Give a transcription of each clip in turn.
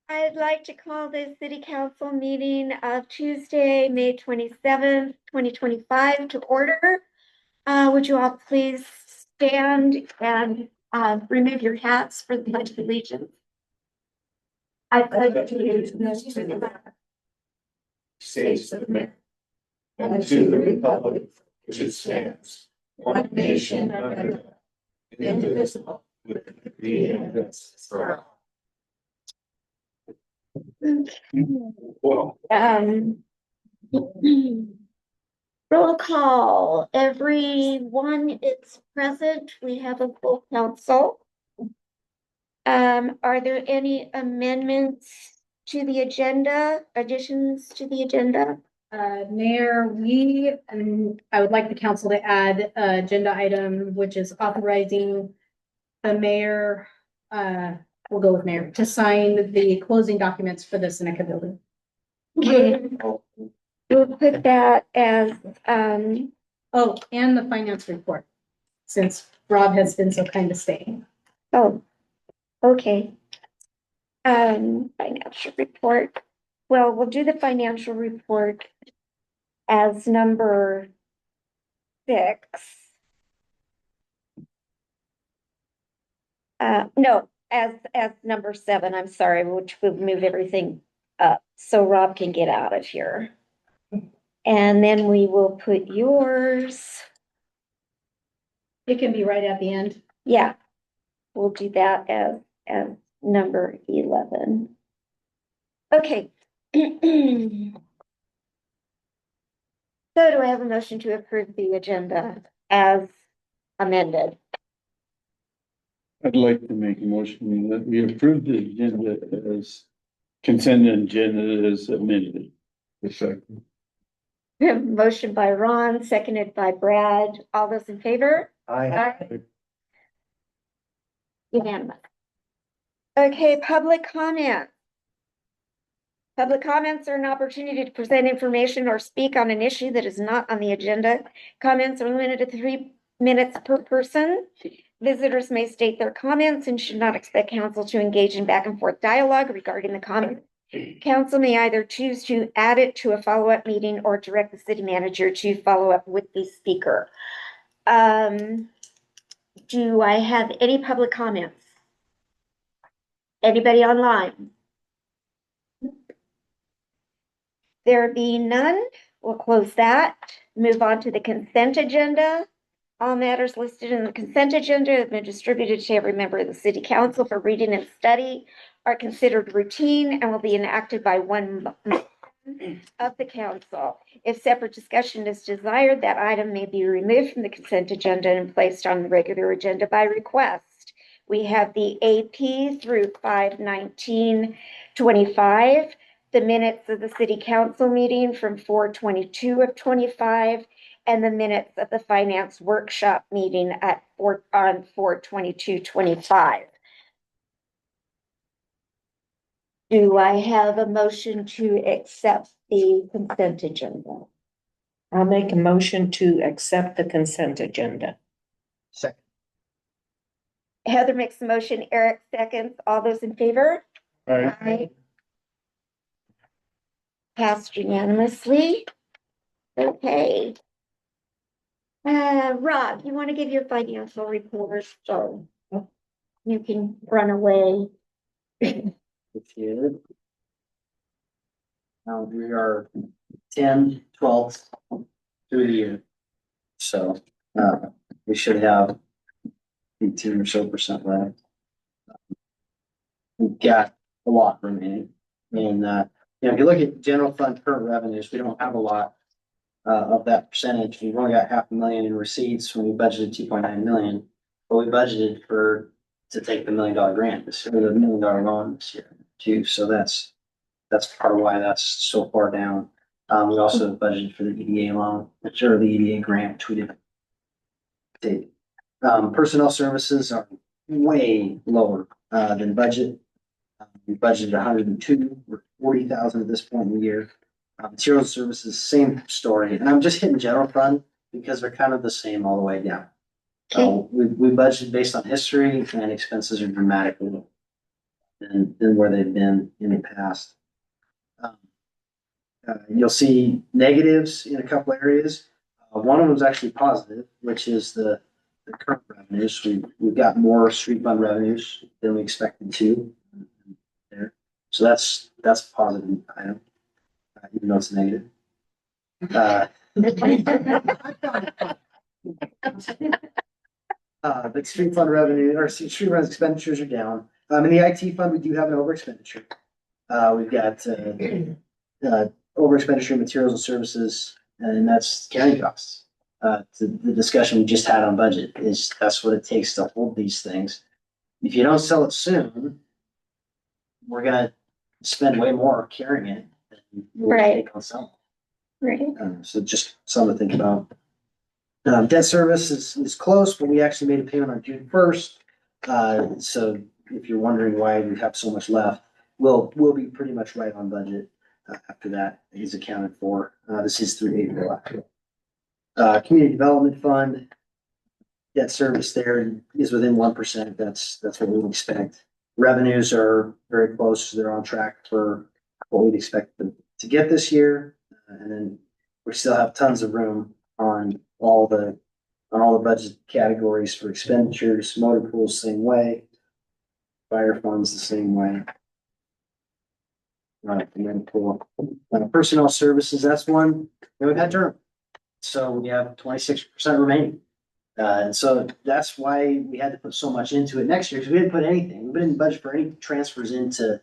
I'd like to call the city council meeting of Tuesday, May 27th, 2025 to order. Would you all please stand and remove your hats for the Pledge of Allegiance? I pledge allegiance to the flag States of America and to the republic which it stands, one nation under God, indivisible, with liberty and justice for all. Roll call. Everyone is present. We have a full council. Are there any amendments to the agenda, additions to the agenda? Mayor, I would like the council to add agenda item, which is authorizing the mayor, we'll go with mayor, to sign the closing documents for the Seneca building. Okay. We'll put that as, Oh, and the finance report, since Rob has been so kind to stay. oh, okay. Financial report. Well, we'll do the financial report as number 6. No, as number 7, I'm sorry, which would move everything up so Rob can get out of here. And then we will put yours. It can be right at the end. Yeah, we'll do that as number 11. Okay. So do I have a motion to approve the agenda as amended? I'd like to make a motion that we approve the agenda as consent agenda as amended. Second. Motion by Ron, seconded by Brad. All those in favor? Aye. Unanimous. Okay, public comment. Public comments are an opportunity to present information or speak on an issue that is not on the agenda. Comments are limited to 3 minutes per person. Visitors may state their comments and should not expect council to engage in back and forth dialogue regarding the comment. Council may either choose to add it to a follow-up meeting or direct the city manager to follow up with the speaker. Do I have any public comments? Anybody online? There being none, we'll close that. Move on to the consent agenda. All matters listed in the consent agenda have been distributed to every member of the city council for reading and study, are considered routine and will be enacted by one of the council. If separate discussion is desired, that item may be removed from the consent agenda and placed on the regular agenda by request. We have the AP through 5/19/25, the minutes of the city council meeting from 4/22 of 25, and the minutes of the finance workshop meeting on 4/22/25. Do I have a motion to accept the consent agenda? I'll make a motion to accept the consent agenda. Second. Heather makes the motion, Eric seconds. All those in favor? Aye. Passed unanimously. Okay. Rob, you want to give your financial report, so you can run away. If you. We are 10/12 through the year. So, we should have 18 or so % left. We've got a lot remaining. And, if you look at general fund current revenues, we don't have a lot of that percentage. We've only got $500,000 in receipts when we budgeted 2.9 million. But we budgeted to take the $1 million grant this year, the $1 million loan this year too. So that's part of why that's so far down. We also budgeted for the EDA loan, the EDA grant, which we didn't take. Personnel services are way lower than budget. We budgeted 102, we're 40,000 at this point in the year. Material services, same story. And I'm just hitting general fund because they're kind of the same all the way down. Okay, We budgeted based on history and expenses are dramatically lower than where they've been in the past. Um, You'll see negatives in a couple areas. One of them is actually positive, which is the current revenues. We've got more street fund revenues than we expected to there. So that's a positive item, even though it's negative. But street fund revenue or street fund expenditures are down. In the IT fund, we do have an over expenditure. We've got, over expenditure of materials and services, and that's carrying costs. The discussion we just had on budget is that's what it takes to hold these things. If you don't sell it soon, we're gonna spend way more carrying it than we're gonna Right. take on selling. right. So just something to think about. Debt service is close, but we actually made a payment on June 1st. So if you're wondering why we have so much left, we'll be pretty much right on budget after that is accounted for. This is through April. Community Development Fund, debt service there is within 1%. That's what we would expect. Revenues are very close. They're on track for what we'd expect them to get this year. And then we still have tons of room on all the budget categories for expenditures. Motor pools, same way. Fire funds, the same way. And then pool. Personnel services, that's one that we've had term. So we have 26% remaining. And so that's why we had to put so much into it next year, because we didn't put anything. We didn't budget for any transfers into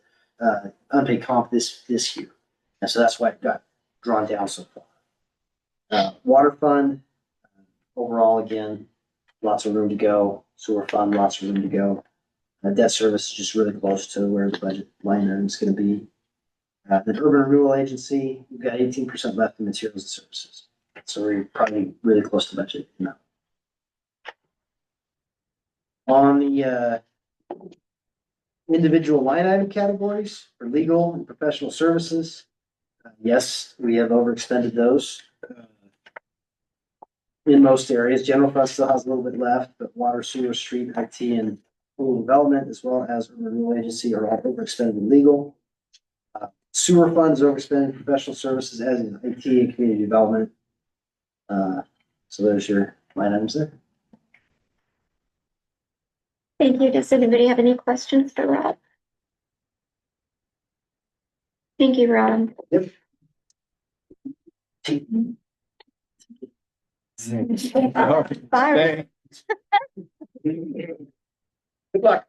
unpaid comp this year. And so that's why it got drawn down so far. Water fund, overall, again, lots of room to go. Sewer fund, lots of room to go. Debt service is just really close to where the budget line item is going to be. The urban renewal agency, we've got 18% left in materials and services. So we're probably really close to budget now. On the individual line item categories for legal and professional services, yes, we have overexpended those. In most areas, general fund still has a little bit left, but water, sewer, street, IT, and rural development, as well as urban renewal agency, are all overexpended in legal. Sewer funds overspending professional services, as in IT and community development. So there's your line items there. Thank you. Does anybody have any questions for Rob? Thank you, Rob. Bye. Good luck.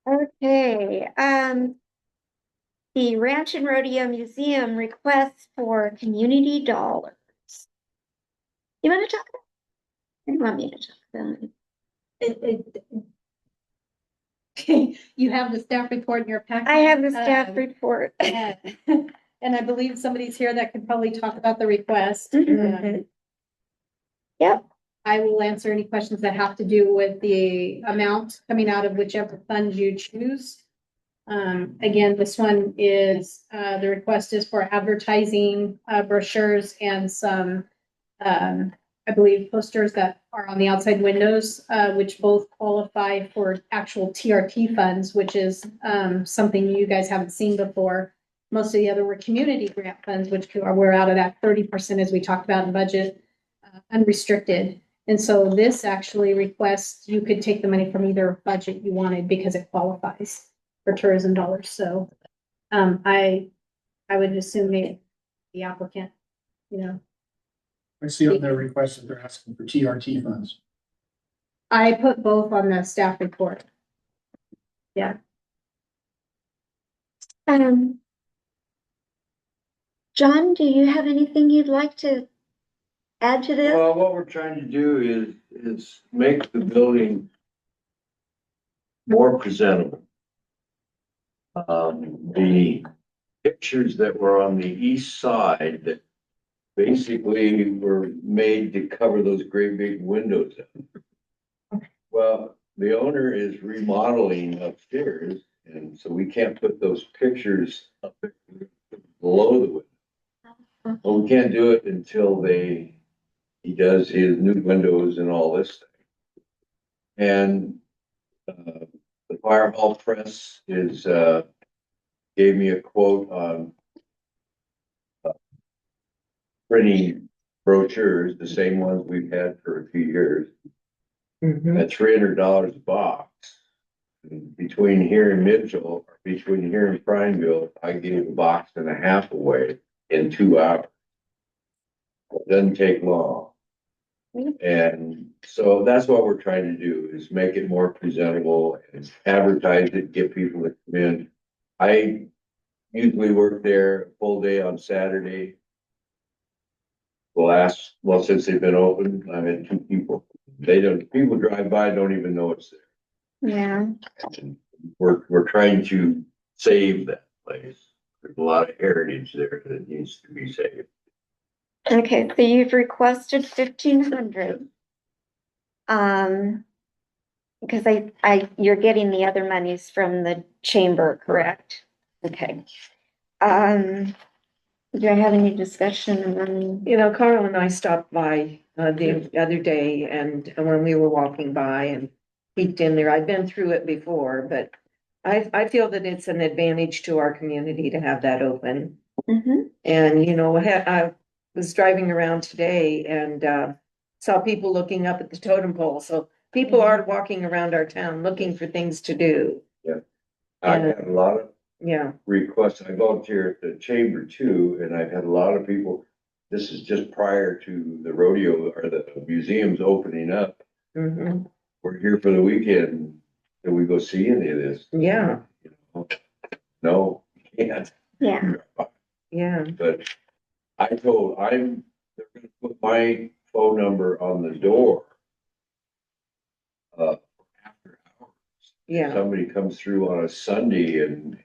Okay, the Ranch and Rodeo Museum requests for community dollars. You want to talk about? Or do you want me to talk about it? You have the staff report in your packet. I have the staff report. And I believe somebody's here that could probably talk about the request. Mhm. Yep. I will answer any questions that have to do with the amount coming out of whichever fund you choose. Again, this one is, the request is for advertising, brochures and some, I believe posters that are on the outside windows, which both qualify for actual TRT funds, which is, something you guys haven't seen before. Most of the other were community grant funds, which were out of that 30%, as we talked about in budget, unrestricted. And so this actually requests, you could take the money from either budget you wanted because it qualifies for tourism dollars. So, I would assume the applicant, you know, I see on their request that they're asking for TRT funds. I put both on the staff report. Yeah. John, do you have anything you'd like to add to this? Well, what we're trying to do is make the building more presentable. The pictures that were on the east side that basically were made to cover those great big windows. Well, the owner is remodeling upstairs, and so we can't put those pictures up there below the window. Well, we can't do it until they he does his new windows and all this stuff. And, the fire hall press is, gave me a quote on printing brochures, the same ones we've had for a few years, Mhm. at $300 a box. And between here and Mitchell, or between here and Prineville, I gave a box and a half away in 2 hours. It doesn't take long. And so that's what we're trying to do, is make it more presentable and advertise it, get people to come in. I usually work there a full day on Saturday. Well, since they've been open, I've had 2 people. People drive by, don't even know it's there. Yeah, And we're trying to save that place. There's a lot of heritage there that needs to be saved. okay, so you've requested 1,500. Because you're getting the other monies from the chamber, correct? Okay. Do I have any discussion among? You know, Carl and I stopped by the other day and when we were walking by and peeked in there, I've been through it before, but I feel that it's an advantage to our community to have that open. Mhm. And, you know, I was driving around today and saw people looking up at the totem pole. So people are walking around our town looking for things to do. I've had a lot of Yeah. requests. I volunteer at the chamber too, and I've had a lot of people. This is just prior to the rodeo or the museums opening up. Mhm. We're here for the weekend. Can we go see any of this? Yeah. You know, no, you can't. Yeah, Yeah. But they're gonna put my phone number on the door. After hours. Yeah. Somebody comes through on a Sunday and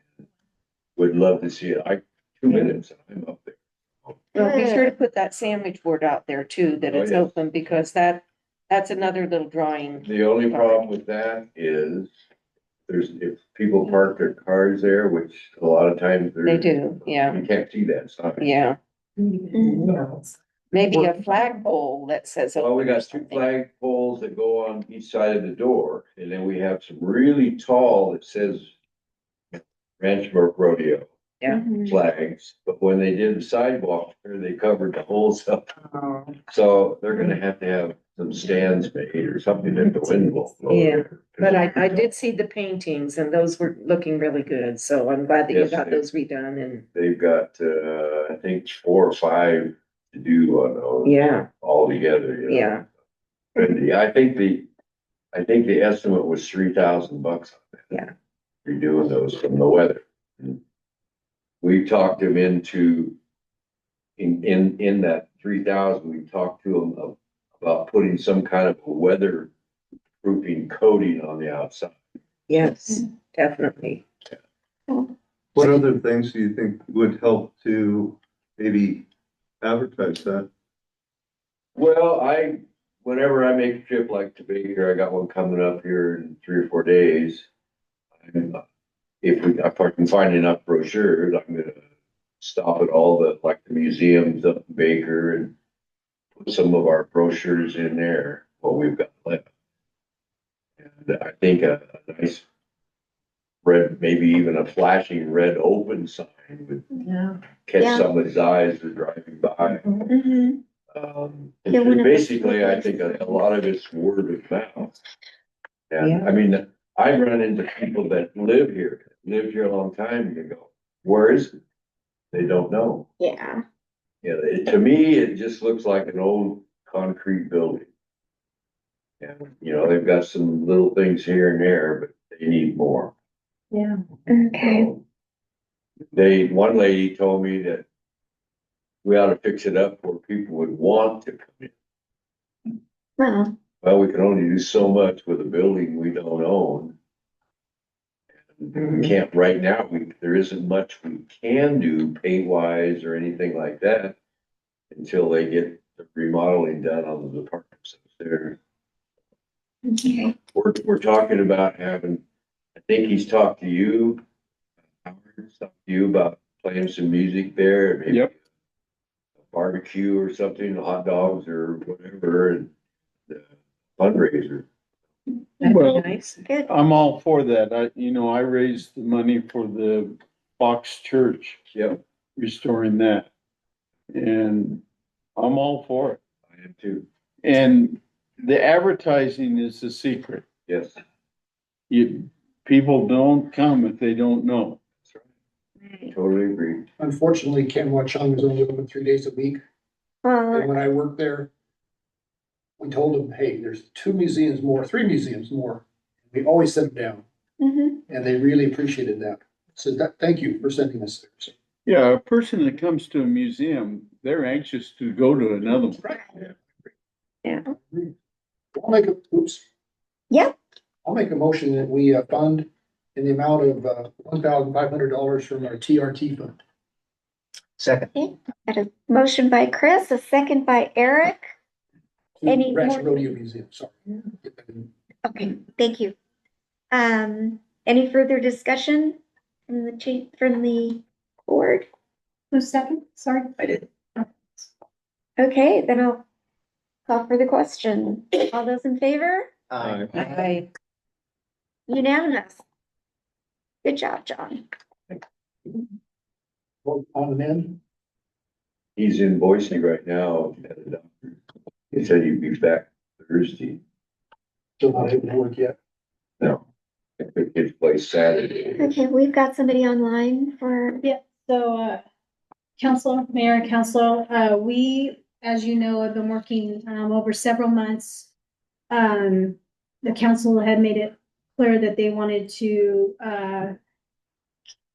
would love to see it. 2 minutes, I'm up there. Well, be sure to put that sandwich board out there too, that Oh, it's yes. open, because that's another little drawing. The only problem with that is if people park their cars there, which a lot of times They do, yeah, you can't see that sign. yeah. Mhm. Maybe a flagpole that says. Well, we open or got 2 something. flag poles that go on each side of the door, and then we have some really tall that says Ranchburg Rodeo Yeah. Mhm. flags, but when they did the sidewalk there, they covered the holes up. Oh. So they're gonna have to have some stands made or something at the window. Yeah, But I did see the paintings and those were looking really good, so I'm glad that you Yes, got they- those redone and, They've got, I think 4 or 5 to do on those yeah, all together, you know. yeah. And I think the estimate was $3,000 on that. Yeah. Redoing those from the weather. And we talked him into, in that 3,000, we talked to him about putting some kind of a weather proofing coating on the outside. Yes, definitely. What other things do you think would help to maybe advertise that? Well, whenever I make a trip like to Baker, I got one coming up here in 3 or 4 days. If I can find enough brochures, I'm gonna stop at all the museums up in Baker and put some of our brochures in there, what we've got left. And I think a nice red, maybe even a flashing red open sign would Yeah. catch Yeah. somebody's eyes as they're driving by. Mhm. Yeah, one of the- Basically, I think a lot of it's word of mouth. And Yeah. I mean, I run into people that lived here a long time, and you go, where is it? They don't know. Yeah, You know, to me, it just looks like an old concrete building. And, you know, they've got some little things here and there, but they need more. Yeah. okay. One lady told me that we ought to fix it up where people would want to come in. Well, Well, we can only do so much with a building we don't own. We can't, right now, there isn't much we can do paint wise or anything like that until they get the remodeling done on the apartments upstairs. okay. We're talking about having, I think he's talked to you, Howard's talked to you about playing some music there. Maybe Yep. a barbecue or something, hot dogs or whatever, and fundraiser. That'd Well, be nice. Good. I'm all for that. I raised the money for the Fox Church, Yep, restoring that. And I'm all for it. I am too. And the advertising is the secret. Yes. People don't come if they don't know. Totally agree. Unfortunately, Ken Watchung is only open 3 days a week, and Well, when I worked there, we told him, hey, there's 2 museums more, 3 museums more. We always sent them down, mhm. and they really appreciated that. So thank you for sending us there. So, Yeah, a person that comes to a museum, they're anxious to go to another one. right. Yeah. I'll make a, oops. Yep. I'll make a motion that we fund in the amount of $1,500 from our TRT fund. Second. Got a motion by Chris, a second by Eric. Any Ranch more- Rodeo Museum, sorry. Okay, thank you. Any further discussion from the chief, from the board? Who's second? Sorry. I did. Okay, then I'll call for the question. All those in favor? I, Unanimous. Good job, John. On the end, He's in Boise right now at the doctor. He said he'd be back Thursday. still not able to work yet. No. I took his place Saturday. Okay, we've got somebody online for, So, council, mayor, council, we, as you know, have been working, over several months. The council had made it clear that they wanted to,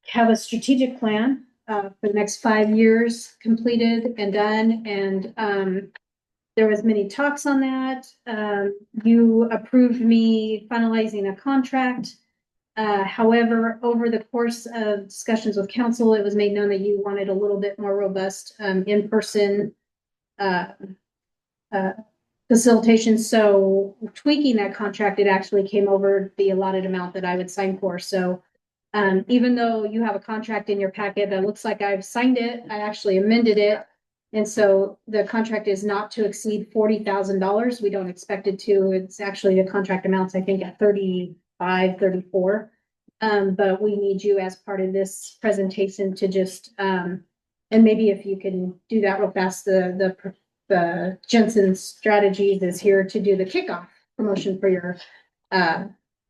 have a strategic plan, for the next 5 years completed and done, and, there was many talks on that. You approved me finalizing a contract. However, over the course of discussions with council, it was made known that you wanted a little bit more robust, in-person, facilitation. So tweaking that contract, it actually came over the allotted amount that I would sign for. So, even though you have a contract in your packet that looks like I've signed it, I actually amended it. And so the contract is not to exceed $40,000. We don't expect it to. It's actually the contract amounts, I think, at 35, 34. But we need you as part of this presentation to just, and maybe if you can do that real fast, the Jensen Strategies is here to do the kickoff promotion for your,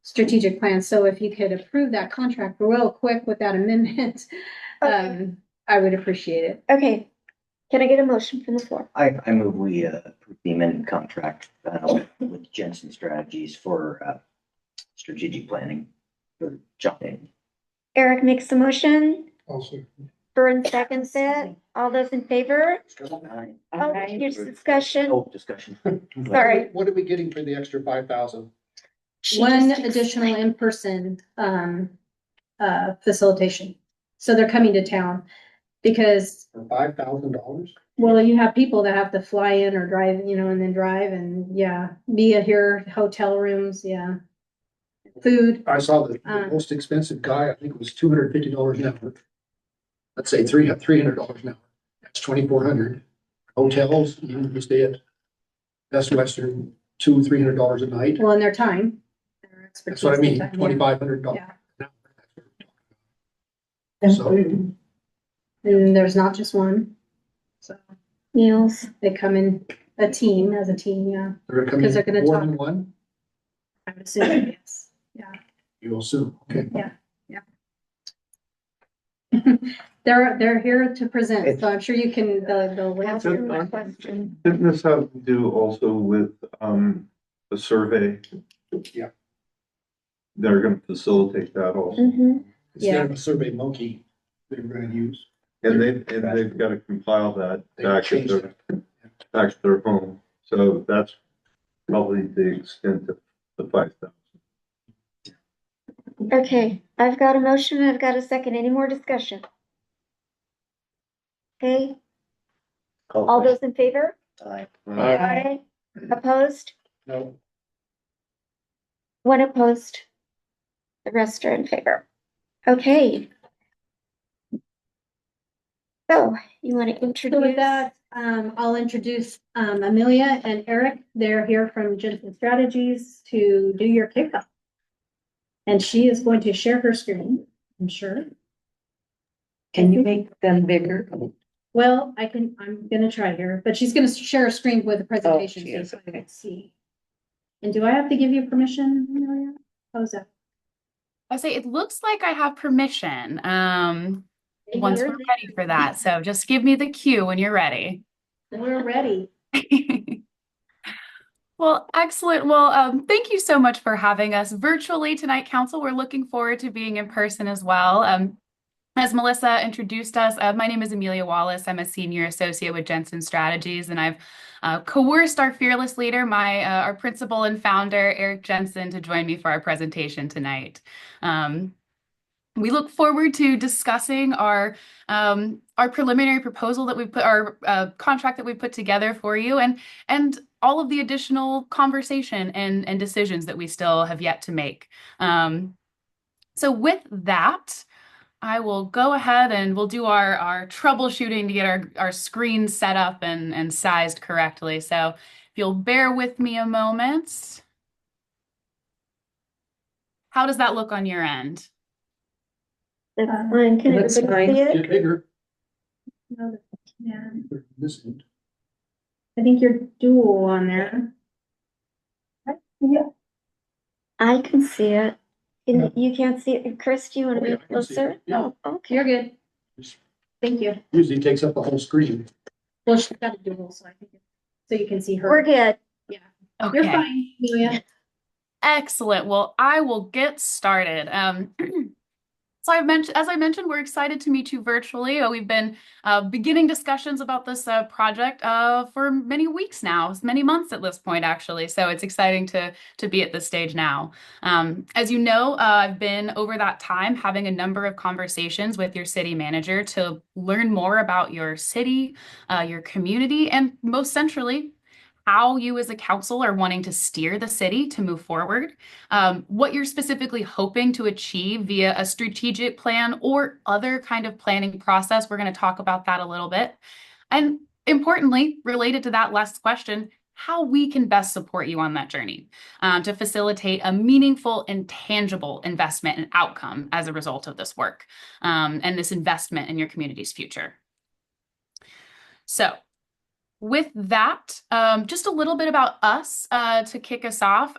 strategic plan. So if you could approve that contract real quick with that amendment, Okay. I would appreciate it. okay. Can I get a motion from the floor? I move we approve the amended contract with Jensen Strategies for strategic planning for John Day. Eric makes the motion, Also, Vern seconds it. All those in favor? Oh, here's discussion. Oh, discussion. Sorry. what are we getting for the extra 5,000? She One just additional explained. in-person, facilitation. So they're coming to town because, For $5,000? well, you have people that have to fly in or drive, and then drive and be here, hotel rooms, food. I saw the Uh. most expensive guy, I think it was $250 an hour. Let's say $300 an hour. That's 2,400. Hotels, you can stay at Best Western, $200-300 a night. Well, in their time. their That's what I mean, expertise, yeah. $2,500. Yeah. an hour. So, And there's not just one. So Meals. they come in a team, as a team, they're coming Because they're gonna more talk. than one, I would assume, yes. you assume, okay. They're here to present, so I'm sure you can, they'll Ask answer. him a question. Didn't this have to do also with, the survey? Yeah. They're gonna facilitate that also, Mhm. Instead of a Survey Monkey, they're gonna use. and they've gotta compile that They back at changed their home, so that's probably the extent of the 5,000. Okay, I've got a motion, I've got a second. Any more discussion? Okay, all those in favor? Aye. Aye. Opposed? No, One opposed. The rest are in favor. Okay. So, you want to So with introduce? that, I'll introduce Amelia and Eric. They're here from Jensen Strategies to do your kickoff. And she is going to share her screen, I'm sure. Can you make them bigger? Well, I'm gonna try here, but she's gonna share a screen with a presentation. she So is, you can okay. see. And do I have to give you permission, Amelia? How's that? I say it looks like I have permission. Once You're we're ready for that. So just give me the cue when you're ready. We're ready. Well, excellent. Well, thank you so much for having us virtually tonight, Council. We're looking forward to being in person as well. As Melissa introduced us, my name is Amelia Wallace. I'm a senior associate with Jensen Strategies, and I've coerced our fearless leader, our principal and founder, Eric Jensen, to join me for our presentation tonight. We look forward to discussing our preliminary proposal that we put, our contract that we put together for you, and all of the additional conversation and decisions that we still have yet to make. So with that, I will go ahead and we'll do our troubleshooting to get our screen set up and sized correctly. So if you'll bear with me a moment. How does that look on your end? That's fine. Can Looks everybody fine. see it? Get bigger. Yeah, This end. I think you're dual on there. Yeah. I can see it. You can't see it. Chris, do you want Oh, to yeah, be I can see it. closer? Yeah. Oh, okay. You're good. Thank you. Usually takes up the whole screen. Well, she's got a dual, so I think, so you can see her. We're good. Yeah, you're Okay. fine, Amelia. Excellent. Well, I will get started. So as I mentioned, we're excited to meet you virtually. We've been beginning discussions about this project for many weeks now, many months at this point, actually. So it's exciting to be at this stage now. As you know, I've been over that time having a number of conversations with your city manager to learn more about your city, your community, and most centrally, how you as a council are wanting to steer the city to move forward, what you're specifically hoping to achieve via a strategic plan or other kind of planning process. We're going to talk about that a little bit. And importantly, related to that last question, how we can best support you on that journey to facilitate a meaningful and tangible investment and outcome as a result of this work and this investment in your community's future. So, with that, just a little bit about us to kick us off.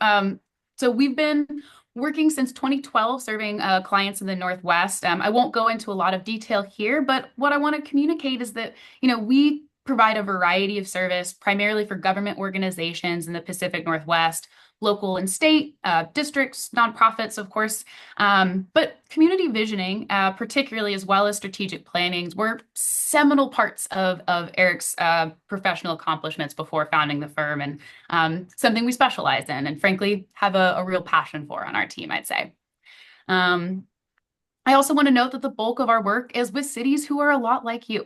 So we've been working since 2012, serving clients in the Northwest. I won't go into a lot of detail here, but what I want to communicate is that, we provide a variety of service, primarily for government organizations in the Pacific Northwest, local and state, districts, nonprofits, of course, but community visioning, particularly as well as strategic plannings, were seminal parts of Eric's professional accomplishments before founding the firm, and something we specialize in and frankly have a real passion for on our team, I'd say. I also want to note that the bulk of our work is with cities who are a lot like you.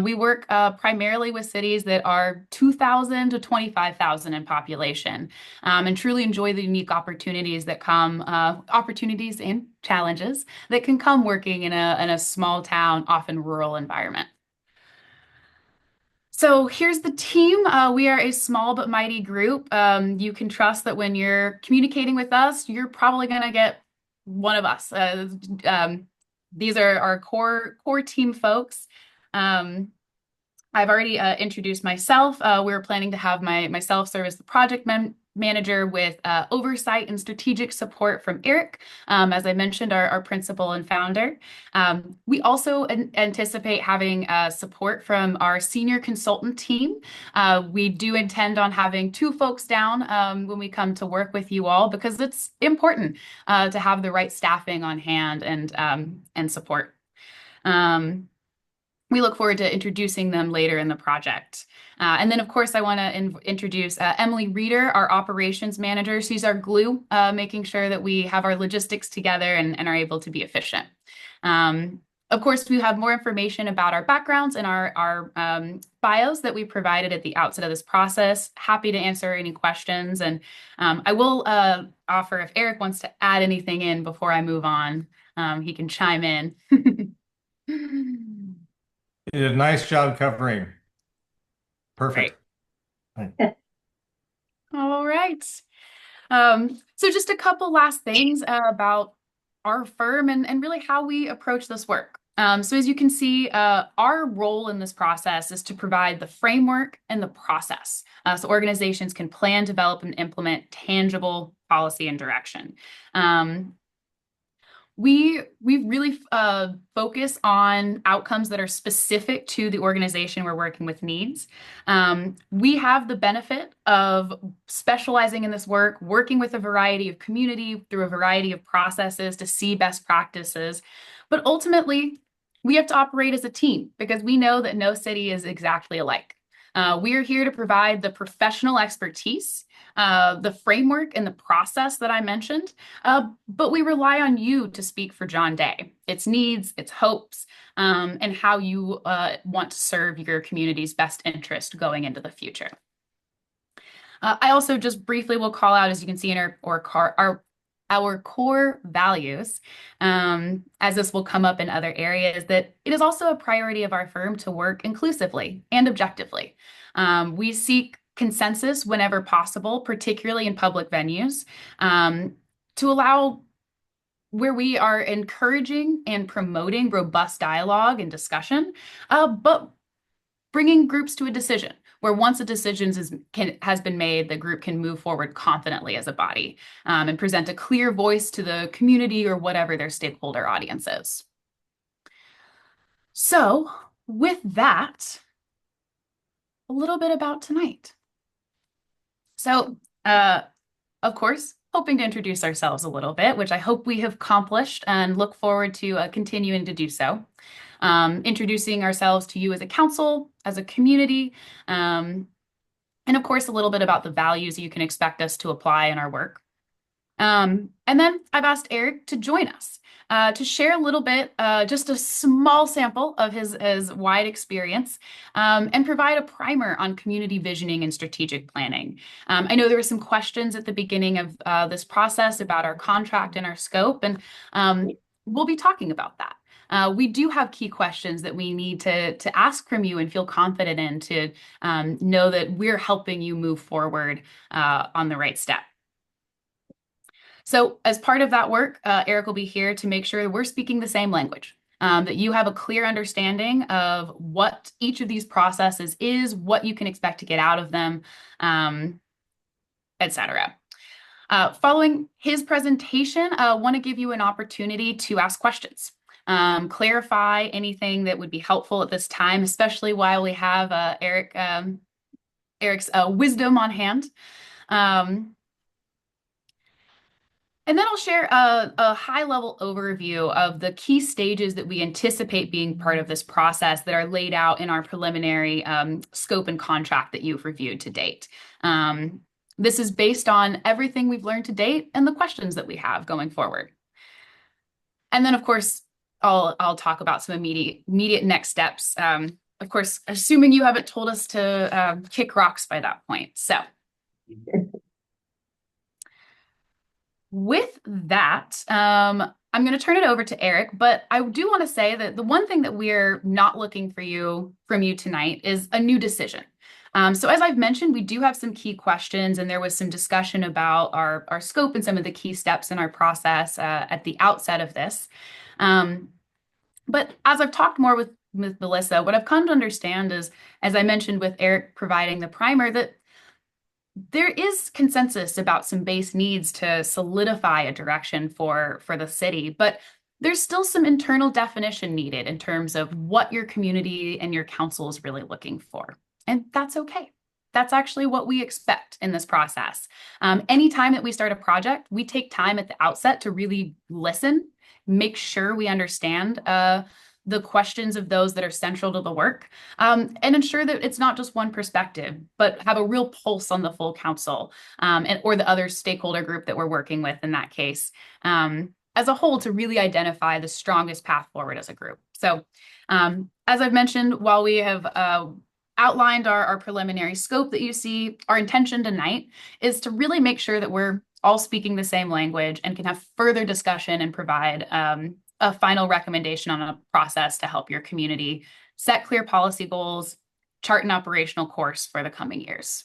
We work primarily with cities that are 2,000 to 25,000 in population, and truly enjoy the unique opportunities that come, opportunities and challenges that can come working in a small town, often rural environment. So here's the team. We are a small but mighty group. You can trust that when you're communicating with us, you're probably going to get one of us. These are our core team folks. I've already introduced myself. We're planning to have myself serve as the project manager with oversight and strategic support from Eric, as I mentioned, our principal and founder. We also anticipate having support from our senior consultant team. We do intend on having 2 folks down when we come to work with you all, because it's important to have the right staffing on hand and support. We look forward to introducing them later in the project. And then, of course, I want to introduce Emily Reeder, our operations manager. She's our glue, making sure that we have our logistics together and are able to be efficient. Of course, we have more information about our backgrounds and our bios that we provided at the outset of this process. Happy to answer any questions. And I will offer, if Eric wants to add anything in before I move on, he can chime in. You did a nice job covering Perfect. All right. So just a couple last things about our firm and really how we approach this work. So as you can see, our role in this process is to provide the framework and the process so organizations can plan, develop, and implement tangible policy and direction. We really focus on outcomes that are specific to the organization we're working with needs. We have the benefit of specializing in this work, working with a variety of community through a variety of processes to see best practices. But ultimately, we have to operate as a team because we know that no city is exactly alike. We are here to provide the professional expertise, the framework and the process that I mentioned, but we rely on you to speak for John Day, its needs, its hopes, and how you want to serve your community's best interest going into the future. I also just briefly will call out, as you can see in our core values, as this will come up in other areas, that it is also a priority of our firm to work inclusively and objectively. We seek consensus whenever possible, particularly in public venues, to allow where we are encouraging and promoting robust dialogue and discussion, but bringing groups to a decision where once a decision has been made, the group can move forward confidently as a body and present a clear voice to the community or whatever their stakeholder audience is. So with that, a little bit about tonight. So, of course, hoping to introduce ourselves a little bit, which I hope we have accomplished and look forward to continuing to do so. Introducing ourselves to you as a council, as a community, and of course, a little bit about the values you can expect us to apply in our work. And then I've asked Eric to join us to share a little bit, just a small sample of his wide experience, and provide a primer on community visioning and strategic planning. I know there were some questions at the beginning of this process about our contract and our scope, and we'll be talking about that. We do have key questions that we need to ask from you and feel confident in to know that we're helping you move forward on the right step. So as part of that work, Eric will be here to make sure that we're speaking the same language, that you have a clear understanding of what each of these processes is, what you can expect to get out of them, etc. Following his presentation, I want to give you an opportunity to ask questions. Clarify anything that would be helpful at this time, especially while we have Eric's wisdom on hand. And then I'll share a high-level overview of the key stages that we anticipate being part of this process that are laid out in our preliminary scope and contract that you've reviewed to date. This is based on everything we've learned to date and the questions that we have going forward. And then, of course, I'll talk about some immediate next steps. Of course, assuming you haven't told us to kick rocks by that point. So with that, I'm going to turn it over to Eric, but I do want to say that the one thing that we're not looking from you tonight is a new decision. So as I've mentioned, we do have some key questions, and there was some discussion about our scope and some of the key steps in our process at the outset of this. But as I've talked more with Melissa, what I've come to understand is, as I mentioned with Eric providing the primer, that there is consensus about some base needs to solidify a direction for the city, but there's still some internal definition needed in terms of what your community and your council is really looking for. And that's okay. That's actually what we expect in this process. Anytime that we start a project, we take time at the outset to really listen, make sure we understand the questions of those that are central to the work, and ensure that it's not just one perspective, but have a real pulse on the full council or the other stakeholder group that we're working with in that case, as a whole, to really identify the strongest path forward as a group. So as I've mentioned, while we have outlined our preliminary scope that you see, our intention tonight is to really make sure that we're all speaking the same language and can have further discussion and provide a final recommendation on a process to help your community set clear policy goals, chart an operational course for the coming years.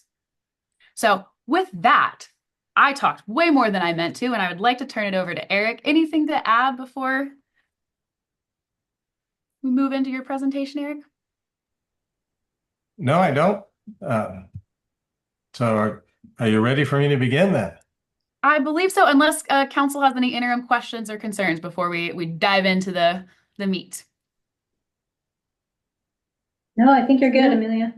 So with that, I talked way more than I meant to, and I would like to turn it over to Eric. Anything to add before we move into your presentation, Eric? No, I don't. So are you ready for me to begin then? I believe so, unless council has any interim questions or concerns before we dive into the meat. No, I think you're good, Amelia.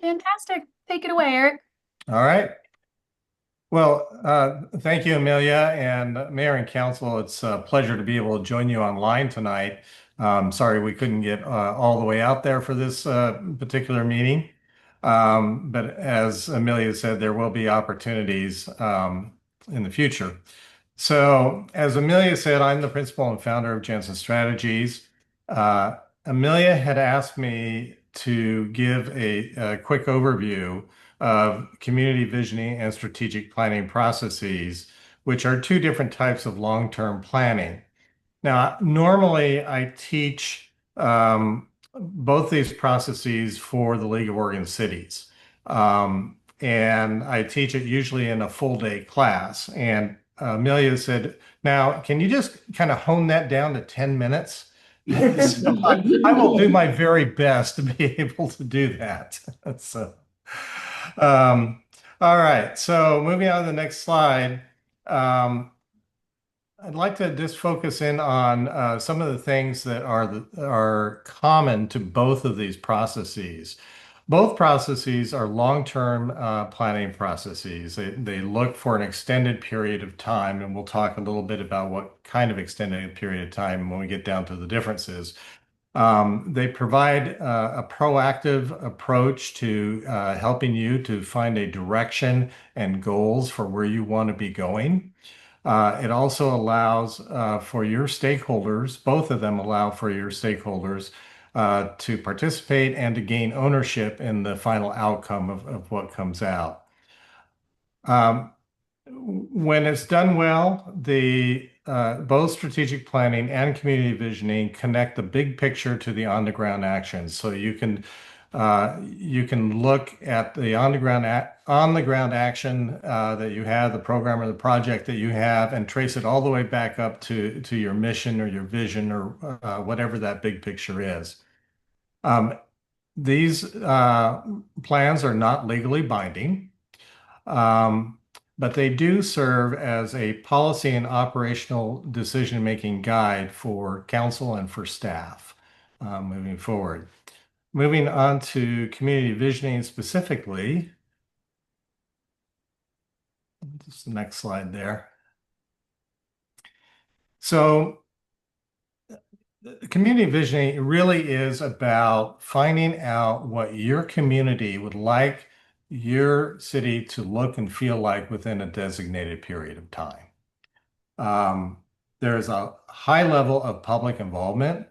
Fantastic. Take it away, Eric. All right. Well, thank you, Amelia, and Mayor and Council. It's a pleasure to be able to join you online tonight. Sorry we couldn't get all the way out there for this particular meeting. But as Amelia said, there will be opportunities in the future. So as Amelia said, I'm the principal and founder of Jensen Strategies. Amelia had asked me to give a quick overview of community visioning and strategic planning processes, which are two different types of long-term planning. Now, normally I teach both these processes for the League of Oregon Cities. And I teach it usually in a full day class. And Amelia said, now, can you just kind of hone that down to 10 minutes? So I will do my very best to be able to do that. So, all right. So moving on to the next slide. I'd like to just focus in on some of the things that are common to both of these processes. Both processes are long-term planning processes. They look for an extended period of time, and we'll talk a little bit about what kind of extended period of time when we get down to the differences. They provide a proactive approach to helping you to find a direction and goals for where you want to be going. It also allows for your stakeholders, both of them allow for your stakeholders to participate and to gain ownership in the final outcome of what comes out. When it's done well, both strategic planning and community visioning connect the big picture to the on-the-ground actions. So you can look at the on-the-ground action that you have, the program or the project that you have, and trace it all the way back up to your mission or your vision or whatever that big picture is. These plans are not legally binding, but they do serve as a policy and operational decision-making guide for council and for staff moving forward. Moving on to community visioning specifically, just the next slide there. So community visioning really is about finding out what your community would like your city to look and feel like within a designated period of time. There's a high level of public involvement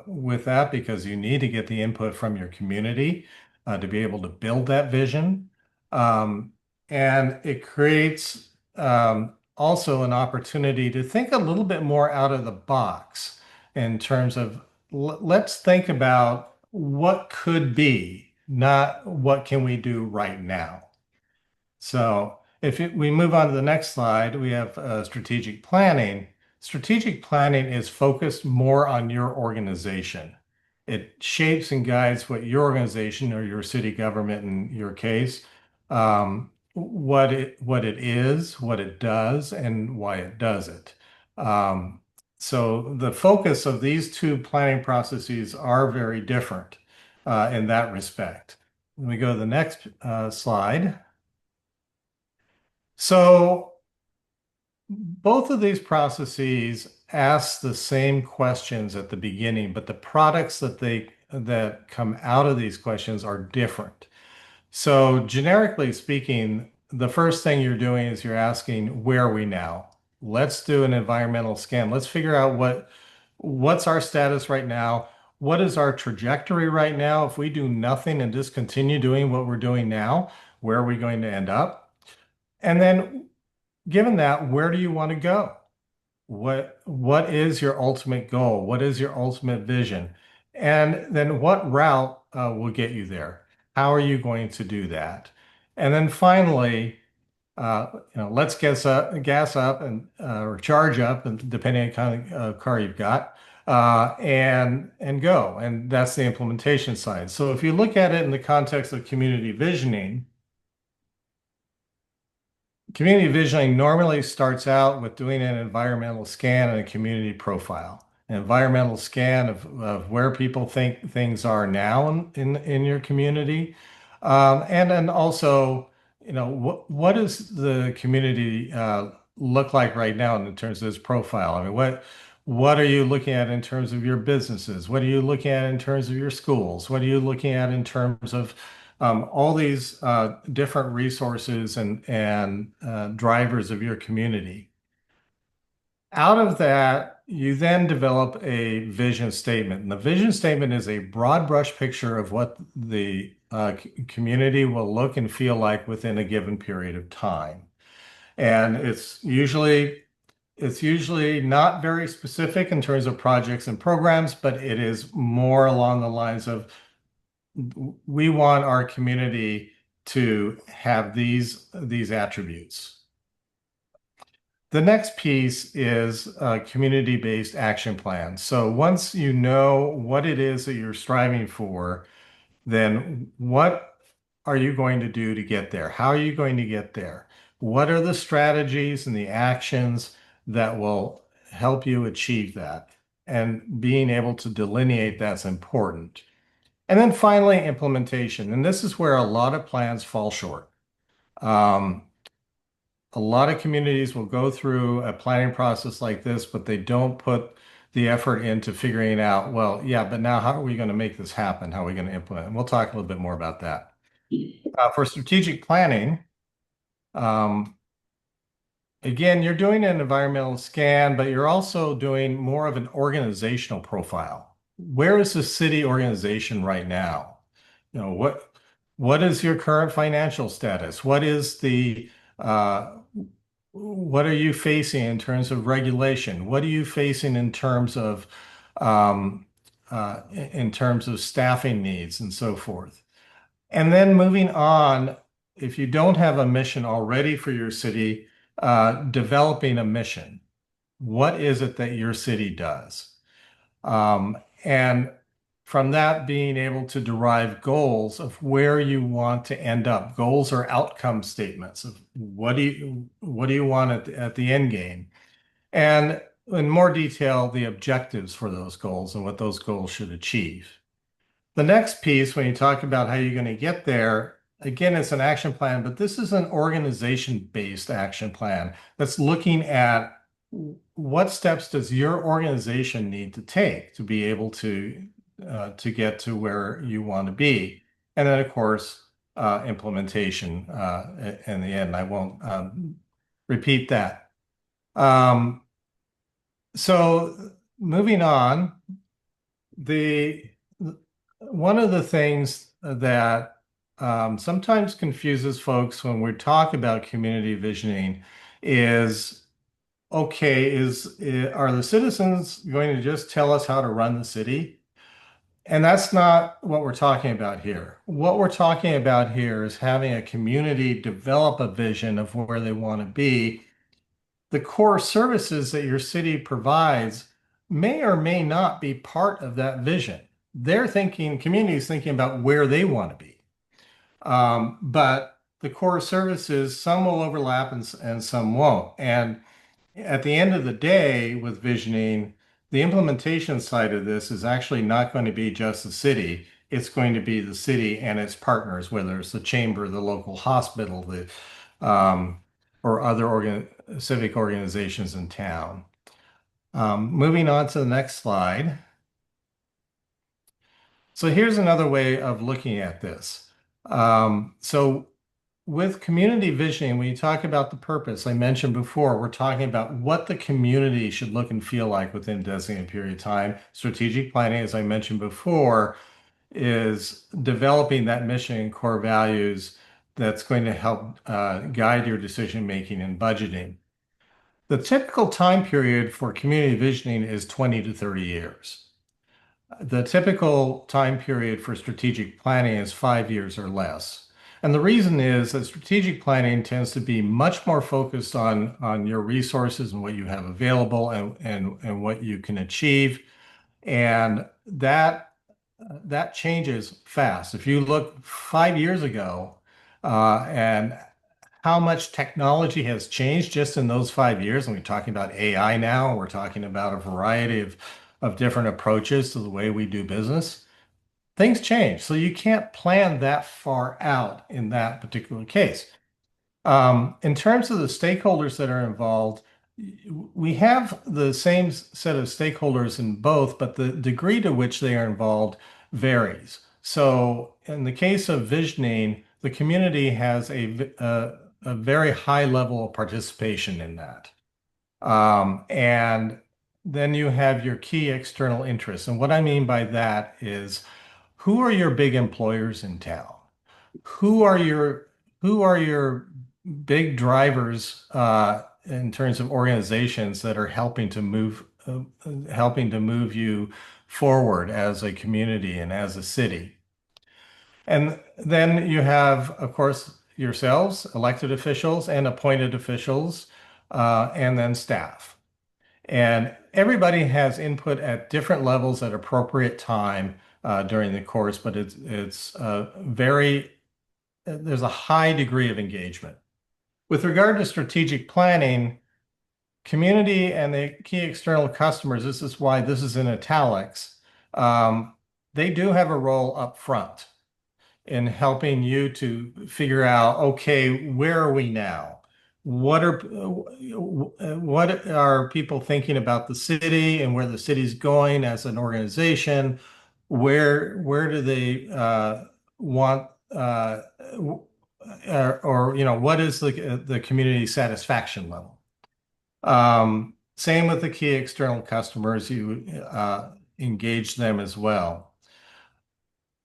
with that because you need to get the input from your community to be able to build that vision. And it creates also an opportunity to think a little bit more out of the box in terms of let's think about what could be, not what can we do right now. So if we move on to the next slide, we have strategic planning. Strategic planning is focused more on your organization. It shapes and guides what your organization or your city government in your case, what it is, what it does, and why it does it. So the focus of these two planning processes are very different in that respect. When we go to the next slide. So both of these processes ask the same questions at the beginning, but the products that come out of these questions are different. So generically speaking, the first thing you're doing is you're asking, where are we now? Let's do an environmental scan. Let's figure out what's our status right now. What is our trajectory right now? If we do nothing and just continue doing what we're doing now, where are we going to end up? And then given that, where do you want to go? What is your ultimate goal? What is your ultimate vision? And then what route will get you there? How are you going to do that? And then finally, let's gas up and or charge up, and depending on kind of car you've got, and go. And that's the implementation side. So if you look at it in the context of community visioning. Community visioning normally starts out with doing an environmental scan and a community profile. An environmental scan of where people think things are now in your community. And then also, what does the community look like right now in terms of this profile? I mean, what are you looking at in terms of your businesses? What are you looking at in terms of your schools? What are you looking at in terms of all these different resources and drivers of your community? Out of that, you then develop a vision statement. And the vision statement is a broad brush picture of what the community will look and feel like within a given period of time. And it's usually not very specific in terms of projects and programs, but it is more along the lines of we want our community to have these attributes. The next piece is a community-based action plan. So once you know what it is that you're striving for, then what are you going to do to get there? How are you going to get there? What are the strategies and the actions that will help you achieve that? And being able to delineate that's important. And then finally, implementation. And this is where a lot of plans fall short. A lot of communities will go through a planning process like this, but they don't put the effort into figuring out, well, yeah, but now how are we going to make this happen? How are we going to implement it? And we'll talk a little bit more about that. For strategic planning, again, you're doing an environmental scan, but you're also doing more of an organizational profile. Where is the city organization right now? What is your current financial status? What are you facing in terms of regulation? What are you facing in terms of staffing needs and so forth? And then moving on, if you don't have a mission already for your city, developing a mission. What is it that your city does? And from that, being able to derive goals of where you want to end up. Goals are outcome statements of what do you want at the end game, and in more detail, the objectives for those goals and what those goals should achieve. The next piece, when you talk about how you're going to get there, again, it's an action plan, but this is an organization-based action plan that's looking at what steps does your organization need to take to be able to get to where you want to be. And then, of course, implementation in the end. I won't repeat that. So moving on, one of the things that sometimes confuses folks when we talk about community visioning is, okay, are the citizens going to just tell us how to run the city? And that's not what we're talking about here. What we're talking about here is having a community develop a vision of where they want to be. The core services that your city provides may or may not be part of that vision. Community is thinking about where they want to be. But the core services, some will overlap and some won't. And at the end of the day, with visioning, the implementation side of this is actually not going to be just the city. It's going to be the city and its partners, whether it's the chamber, the local hospital, or other civic organizations in town. Moving on to the next slide. So here's another way of looking at this. So with community visioning, when you talk about the purpose, I mentioned before, we're talking about what the community should look and feel like within a designated period of time. Strategic planning, as I mentioned before, is developing that mission and core values that's going to help guide your decision-making and budgeting. The typical time period for community visioning is 20 to 30 years. The typical time period for strategic planning is 5 years or less. And the reason is that strategic planning tends to be much more focused on your resources and what you have available and what you can achieve. And that changes fast. If you look 5 years ago, and how much technology has changed just in those 5 years, and we're talking about AI now, we're talking about a variety of different approaches to the way we do business. Things change, so you can't plan that far out in that particular case. In terms of the stakeholders that are involved, we have the same set of stakeholders in both, but the degree to which they are involved varies. So in the case of visioning, the community has a very high level of participation in that. And then you have your key external interests. And what I mean by that is, who are your big employers in town? Who are your big drivers in terms of organizations that are helping to move you forward as a community and as a city? And then you have, of course, yourselves, elected officials and appointed officials, and then staff. And everybody has input at different levels at appropriate time during the course, but there's a high degree of engagement. With regard to strategic planning, community and the key external customers, this is why this is in italics, they do have a role up front in helping you to figure out, okay, where are we now? What are people thinking about the city and where the city's going as an organization? Where do they want what is the community satisfaction level? Same with the key external customers, you engage them as well.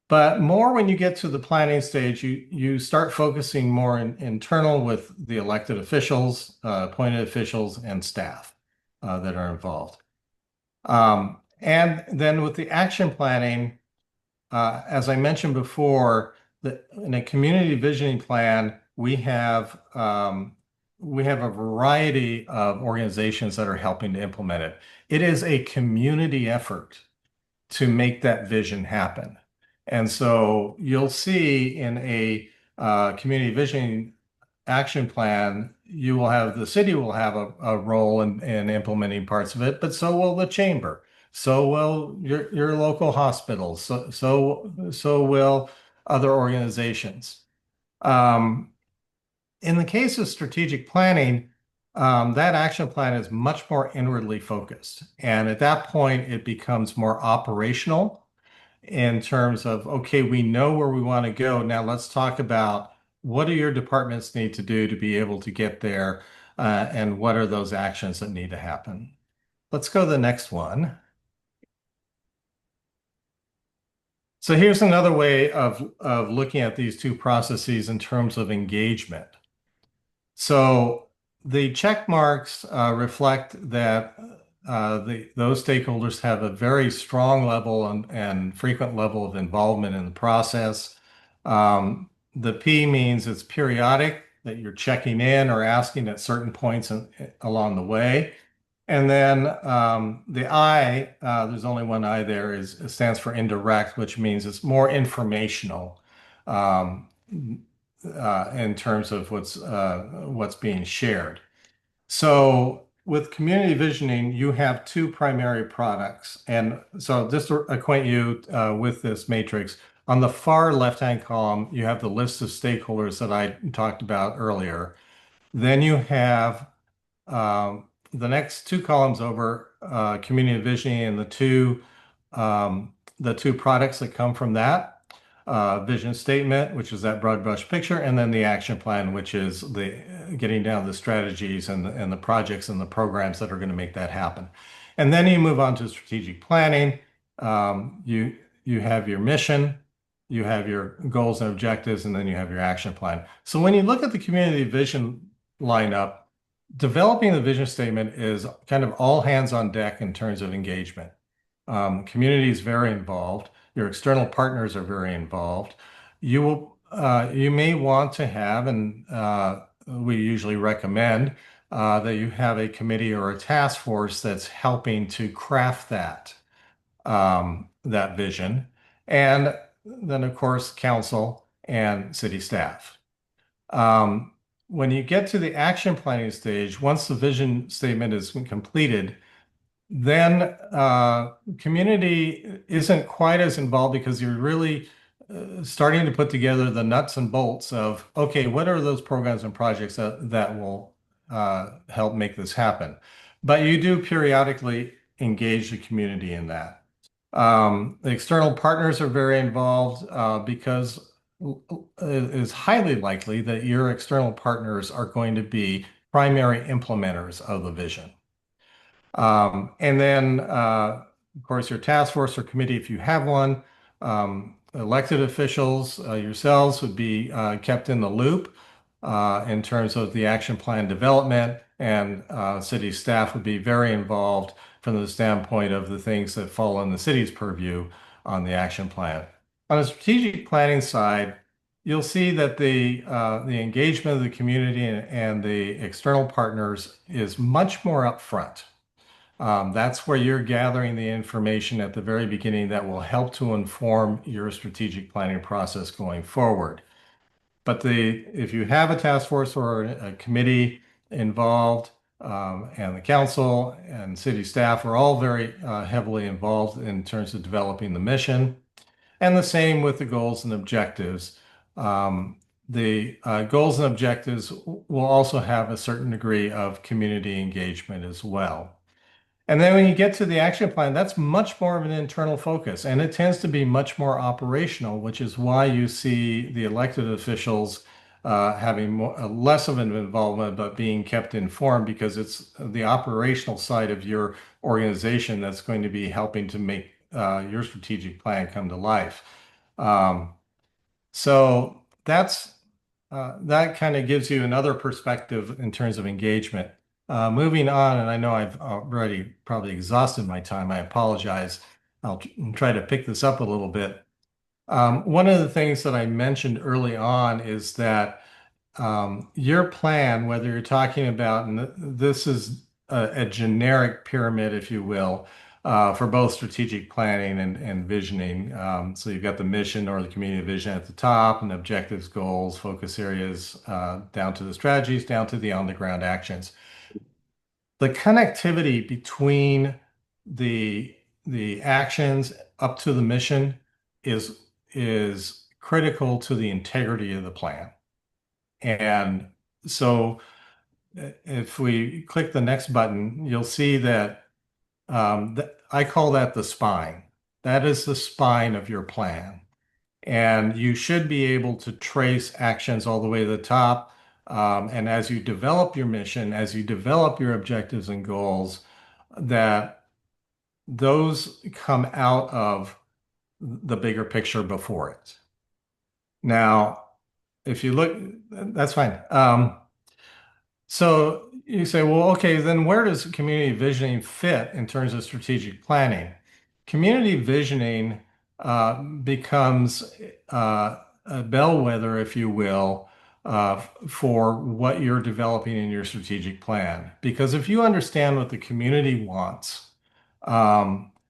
But more when you get to the planning stage, you start focusing more internal with the elected officials, appointed officials, and staff that are involved. And then with the action planning, as I mentioned before, in a community visioning plan, we have a variety of organizations that are helping to implement it. It is a community effort to make that vision happen. And so you'll see in a community visioning action plan, the city will have a role in implementing parts of it, but so will the chamber. So will your local hospitals. So will other organizations. In the case of strategic planning, that action plan is much more inwardly focused. And at that point, it becomes more operational in terms of, okay, we know where we want to go. Now let's talk about what do your departments need to do to be able to get there, and what are those actions that need to happen. Let's go to the next one. So here's another way of looking at these two processes in terms of engagement. So the check marks reflect that those stakeholders have a very strong level and frequent level of involvement in the process. The P means it's periodic, that you're checking in or asking at certain points along the way. And then the I, there's only one I there, stands for indirect, which means it's more informational in terms of what's being shared. So with community visioning, you have two primary products. And so just to acquaint you with this matrix, on the far left-hand column, you have the list of stakeholders that I talked about earlier. Then you have the next two columns over, community visioning, and the two products that come from that. Vision statement, which is that broad brush picture, and then the action plan, which is the getting down the strategies and the projects and the programs that are going to make that happen. And then you move on to strategic planning. You have your mission, you have your goals and objectives, and then you have your action plan. So when you look at the community vision lineup, developing the vision statement is kind of all hands on deck in terms of engagement. Community is very involved. Your external partners are very involved. You may want to have, and we usually recommend that you have a committee or a task force that's helping to craft that vision, and then of course council and city staff. When you get to the action planning stage, once the vision statement is completed, then community isn't quite as involved because you're really starting to put together the nuts and bolts of, okay, what are those programs and projects that will help make this happen? But you do periodically engage the community in that. The external partners are very involved because it is highly likely that your external partners are going to be primary implementers of the vision. And then, of course, your task force or committee, if you have one, elected officials yourselves would be kept in the loop in terms of the action plan development, and city staff would be very involved from the standpoint of the things that fall in the city's purview on the action plan. On the strategic planning side, you'll see that the engagement of the community and the external partners is much more upfront. That's where you're gathering the information at the very beginning that will help to inform your strategic planning process going forward. But if you have a task force or a committee involved, and the council and city staff are all very heavily involved in terms of developing the mission, and the same with the goals and objectives. The goals and objectives will also have a certain degree of community engagement as well. And then when you get to the action plan, that's much more of an internal focus, and it tends to be much more operational, which is why you see the elected officials having less of an involvement, but being kept informed, because it's the operational side of your organization that's going to be helping to make your strategic plan come to life. So that kind of gives you another perspective in terms of engagement. Moving on, and I know I've already probably exhausted my time. I apologize. I'll try to pick this up a little bit. One of the things that I mentioned early on is that your plan, whether you're talking about, and this is a generic pyramid, if you will, for both strategic planning and visioning. So you've got the mission or the community vision at the top, and objectives, goals, focus areas, down to the strategies, down to the on-the-ground actions. The connectivity between the actions up to the mission is critical to the integrity of the plan. And so if we click the next button, you'll see that I call that the spine. That is the spine of your plan. And you should be able to trace actions all the way to the top. And as you develop your mission, as you develop your objectives and goals, that those come out of the bigger picture before it. Now, if you look, that's fine. So you say, well, okay, then where does community visioning fit in terms of strategic planning? Community visioning becomes a bellwether, if you will, for what you're developing in your strategic plan. Because if you understand what the community wants,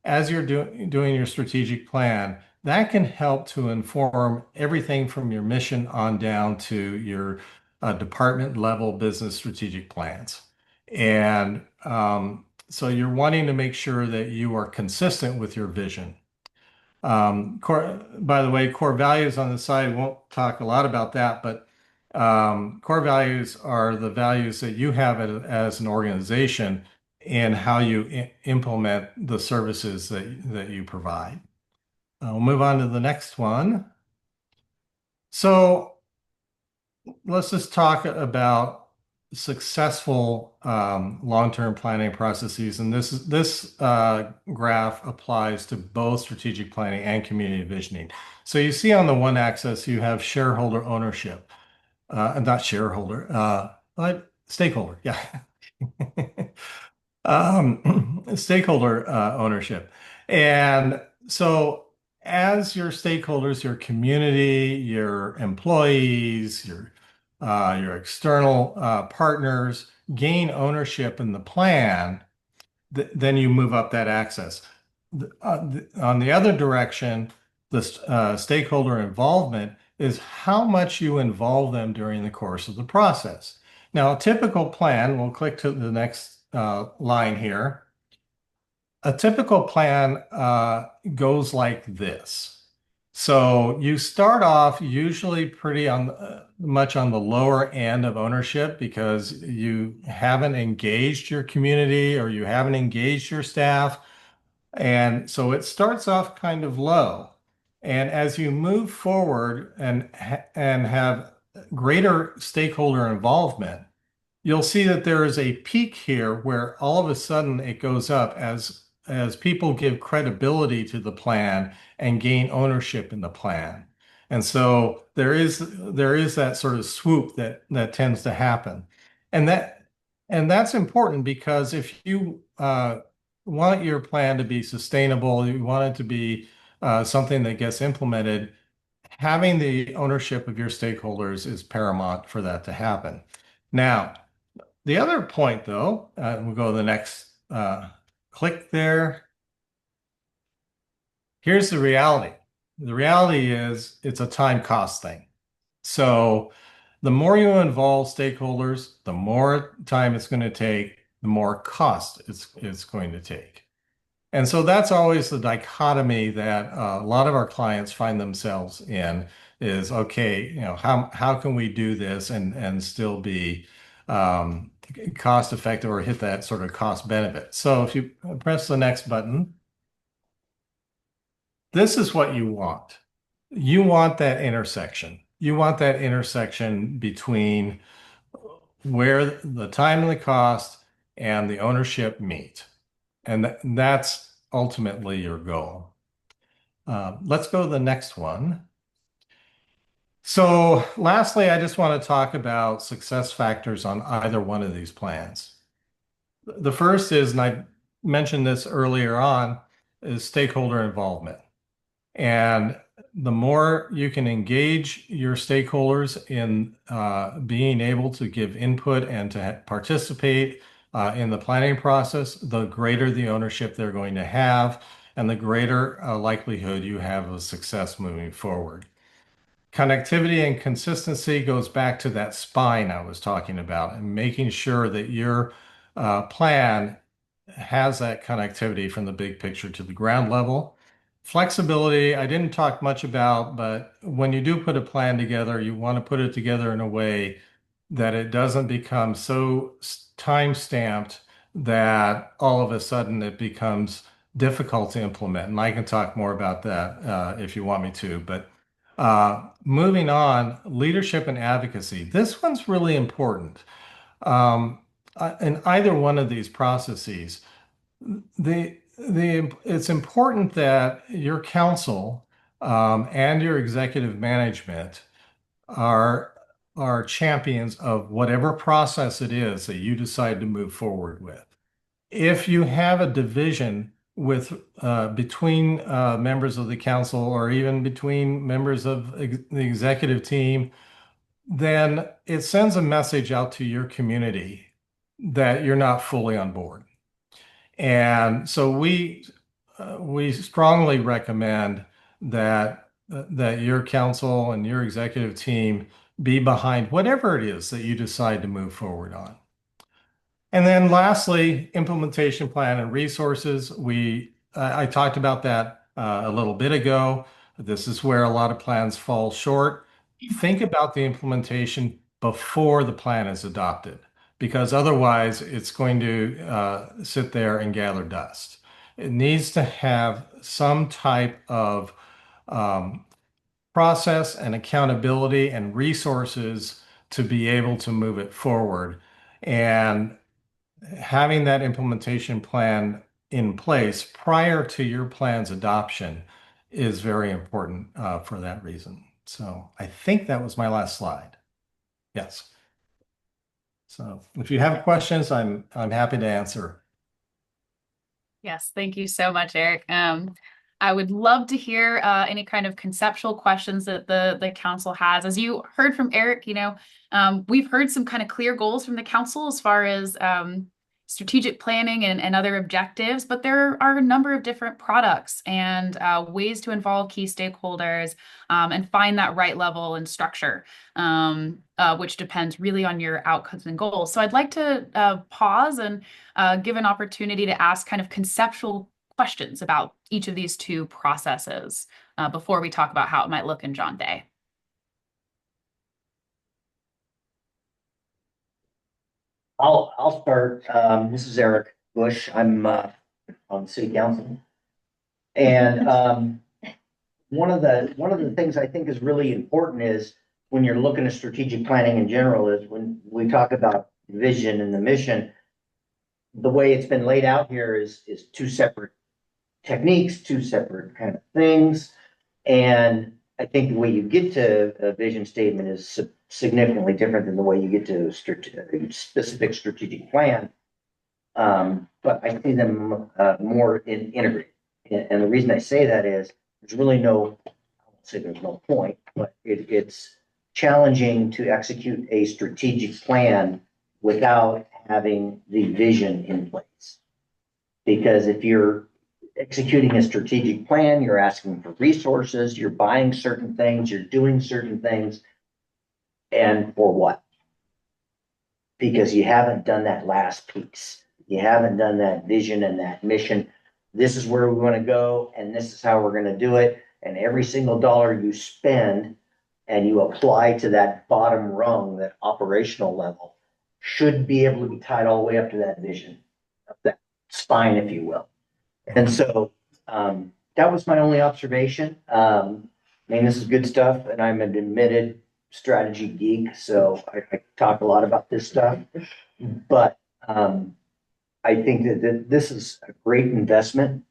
as you're doing your strategic plan, that can help to inform everything from your mission on down to your department level business strategic plans. And so you're wanting to make sure that you are consistent with your vision. By the way, core values on the side, won't talk a lot about that, but core values are the values that you have as an organization and how you implement the services that you provide. We'll move on to the next one. So let's just talk about successful long-term planning processes. And this graph applies to both strategic planning and community visioning. So you see on the one axis, you have shareholder ownership. Not shareholder, but stakeholder, yeah. Stakeholder ownership. And so as your stakeholders, your community, your employees, your external partners gain ownership in the plan, then you move up that axis. On the other direction, the stakeholder involvement is how much you involve them during the course of the process. Now, a typical plan, we'll click to the next line here. A typical plan goes like this. So you start off usually pretty much on the lower end of ownership because you haven't engaged your community or you haven't engaged your staff. And so it starts off kind of low. And as you move forward and have greater stakeholder involvement, you'll see that there is a peak here where all of a sudden it goes up as people give credibility to the plan and gain ownership in the plan. And so there is that sort of swoop that tends to happen. And that's important because if you want your plan to be sustainable, you want it to be something that gets implemented, having the ownership of your stakeholders is paramount for that to happen. Now, the other point, though, we'll go to the next click there. Here's the reality. The reality is it's a time cost thing. So the more you involve stakeholders, the more time it's going to take, the more cost it's going to take. And so that's always the dichotomy that a lot of our clients find themselves in is, okay, how can we do this and still be cost effective or hit that sort of cost benefit. So if you press the next button, this is what you want. You want that intersection. You want that intersection between where the time and the cost and the ownership meet. And that's ultimately your goal. Let's go to the next one. So lastly, I just want to talk about success factors on either one of these plans. The first is, and I mentioned this earlier on, is stakeholder involvement. And the more you can engage your stakeholders in being able to give input and to participate in the planning process, the greater the ownership they're going to have and the greater likelihood you have of success moving forward. Connectivity and consistency goes back to that spine I was talking about and making sure that your plan has that connectivity from the big picture to the ground level. Flexibility, I didn't talk much about, but when you do put a plan together, you want to put it together in a way that it doesn't become so time-stamped that all of a sudden it becomes difficult to implement. And I can talk more about that if you want me to, but moving on, leadership and advocacy. This one's really important. In either one of these processes, it's important that your council and your executive management are champions of whatever process it is that you decide to move forward with. If you have a division between members of the council or even between members of the executive team, then it sends a message out to your community that you're not fully on board. And so we strongly recommend that your council and your executive team be behind whatever it is that you decide to move forward on. And then lastly, implementation plan and resources. I talked about that a little bit ago. This is where a lot of plans fall short. Think about the implementation before the plan is adopted, because otherwise it's going to sit there and gather dust. It needs to have some type of process and accountability and resources to be able to move it forward. And having that implementation plan in place prior to your plan's adoption is very important for that reason. So I think that was my last slide. Yes. So if you have questions, I'm happy to answer. Yes, thank you so much, Eric. I would love to hear any kind of conceptual questions that the council has. As you heard from Eric, we've heard some kind of clear goals from the council as far as strategic planning and other objectives, but there are a number of different products and ways to involve key stakeholders and find that right level and structure, which depends really on your outcomes and goals. So I'd like to pause and give an opportunity to ask kind of conceptual questions about each of these two processes before we talk about how it might look in John Day. I'll start. This is Eric Bush. I'm on the city council. And one of the things I think is really important is when you're looking at strategic planning in general is when we talk about vision and the mission, the way it's been laid out here is two separate techniques, two separate kind of things. And I think the way you get to a vision statement is significantly different than the way you get to a specific strategic plan. But I see them more integrated. And the reason I say that is there's really no, I won't say there's no point, but it's challenging to execute a strategic plan without having the vision in place. Because if you're executing a strategic plan, you're asking for resources, you're buying certain things, you're doing certain things. And for what? Because you haven't done that last piece. You haven't done that vision and that mission. This is where we want to go, and this is how we're going to do it. And every single dollar you spend and you apply to that bottom rung, that operational level, should be able to be tied all the way up to that vision, up that spine, if you will. And so that was my only observation. I mean, this is good stuff, and I'm an admitted strategy geek, so I talk a lot about this stuff. But I think that this is a great investment.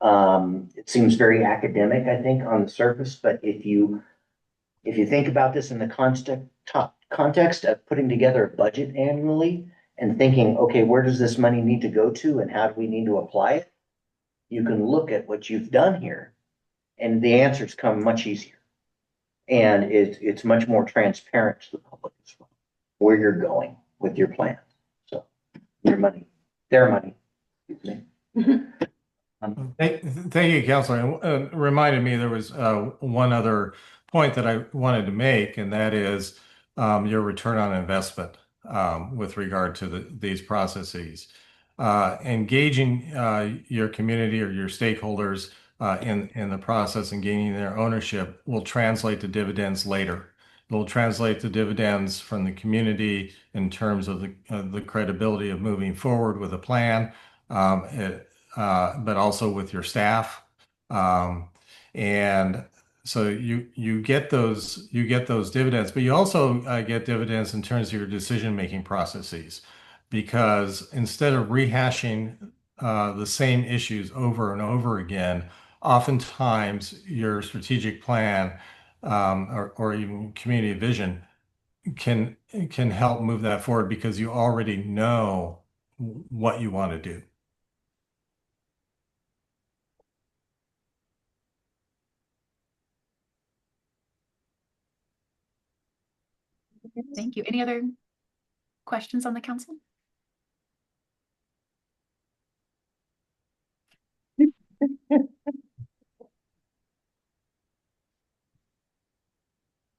It seems very academic, I think, on the surface, but if you think about this in the context of putting together a budget annually and thinking, okay, where does this money need to go to and how do we need to apply it? You can look at what you've done here and the answers come much easier. And it's much more transparent to the public as well, where you're going with your plan. So your money, their money. Thank you, Counselor. Reminded me there was one other point that I wanted to make, and that is your return on investment with regard to these processes. Engaging your community or your stakeholders in the process and gaining their ownership will translate to dividends later. It will translate to dividends from the community in terms of the credibility of moving forward with a plan, but also with your staff. And so you get those dividends, but you also get dividends in terms of your decision-making processes, because instead of rehashing the same issues over and over again, oftentimes your strategic plan or even community vision can help move that forward because you already know what you want to do. Thank you. Any other questions on the council?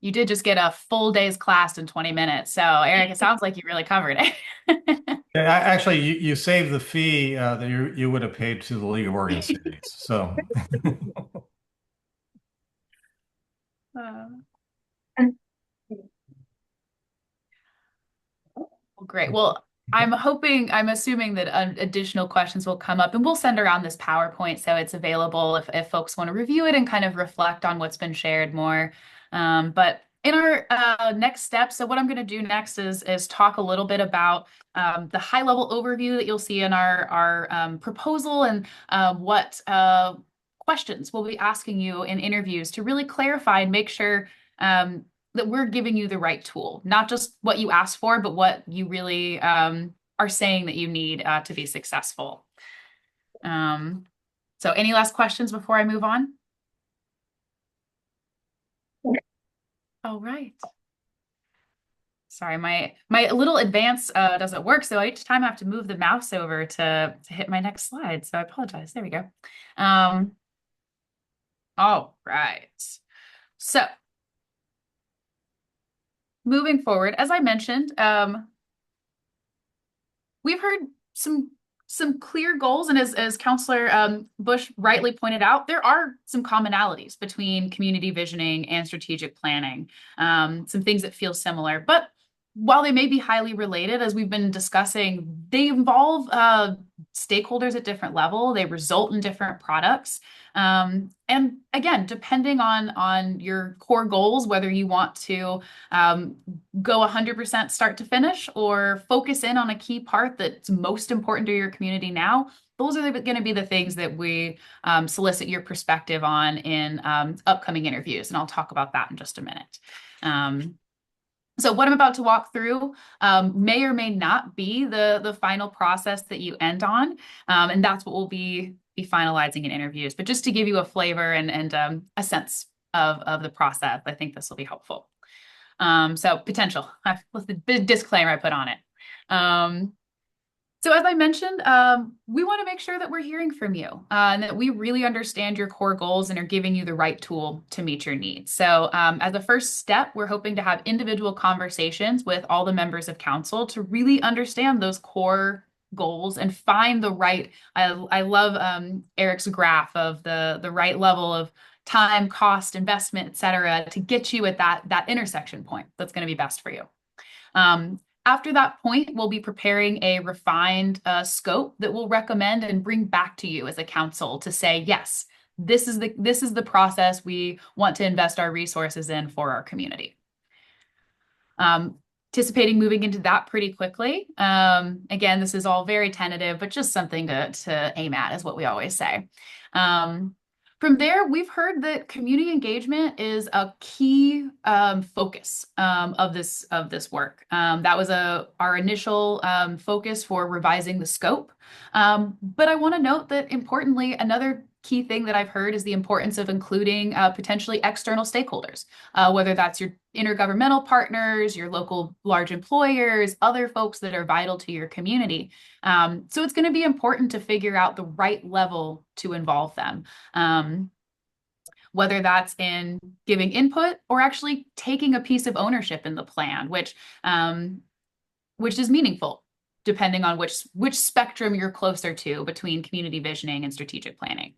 You did just get a full day's class in 20 minutes. So Eric, it sounds like you really covered it. Yeah, actually, you saved the fee that you would have paid to the League of Oregon Cities. So. Great. Well, I'm assuming that additional questions will come up, and we'll send around this PowerPoint so it's available if folks want to review it and kind of reflect on what's been shared more. But in our next step, so what I'm going to do next is talk a little bit about the high level overview that you'll see in our proposal and what questions we'll be asking you in interviews to really clarify and make sure that we're giving you the right tool, not just what you asked for, but what you really are saying that you need to be successful. So any last questions before I move on? All right. Sorry, my little advance doesn't work, so each time I have to move the mouse over to hit my next slide. So I apologize. There we go. All right. So moving forward, as I mentioned, we've heard some clear goals, and as Counselor Bush rightly pointed out, there are some commonalities between community visioning and strategic planning, some things that feel similar. But while they may be highly related, as we've been discussing, they involve stakeholders at different level. They result in different products. And again, depending on your core goals, whether you want to go 100% start to finish or focus in on a key part that's most important to your community now, those are going to be the things that we solicit your perspective on in upcoming interviews. And I'll talk about that in just a minute. So what I'm about to walk through may or may not be the final process that you end on. And that's what we'll be finalizing in interviews. But just to give you a flavor and a sense of the process, I think this will be helpful. So potential, with the big disclaimer I put on it. So as I mentioned, we want to make sure that we're hearing from you and that we really understand your core goals and are giving you the right tool to meet your needs. So as a first step, we're hoping to have individual conversations with all the members of council to really understand those core goals and find the right, I love Eric's graph of the right level of time, cost, investment, et cetera, to get you at that intersection point that's going to be best for you. After that point, we'll be preparing a refined scope that we'll recommend and bring back to you as a council to say, yes, this is the process we want to invest our resources in for our community. Anticipating moving into that pretty quickly. Again, this is all very tentative, but just something to aim at is what we always say. From there, we've heard that community engagement is a key focus of this work. That was our initial focus for revising the scope. But I want to note that importantly, another key thing that I've heard is the importance of including potentially external stakeholders, whether that's your intergovernmental partners, your local large employers, other folks that are vital to your community. So it's going to be important to figure out the right level to involve them, whether that's in giving input or actually taking a piece of ownership in the plan, which is meaningful, depending on which spectrum you're closer to between community visioning and strategic planning.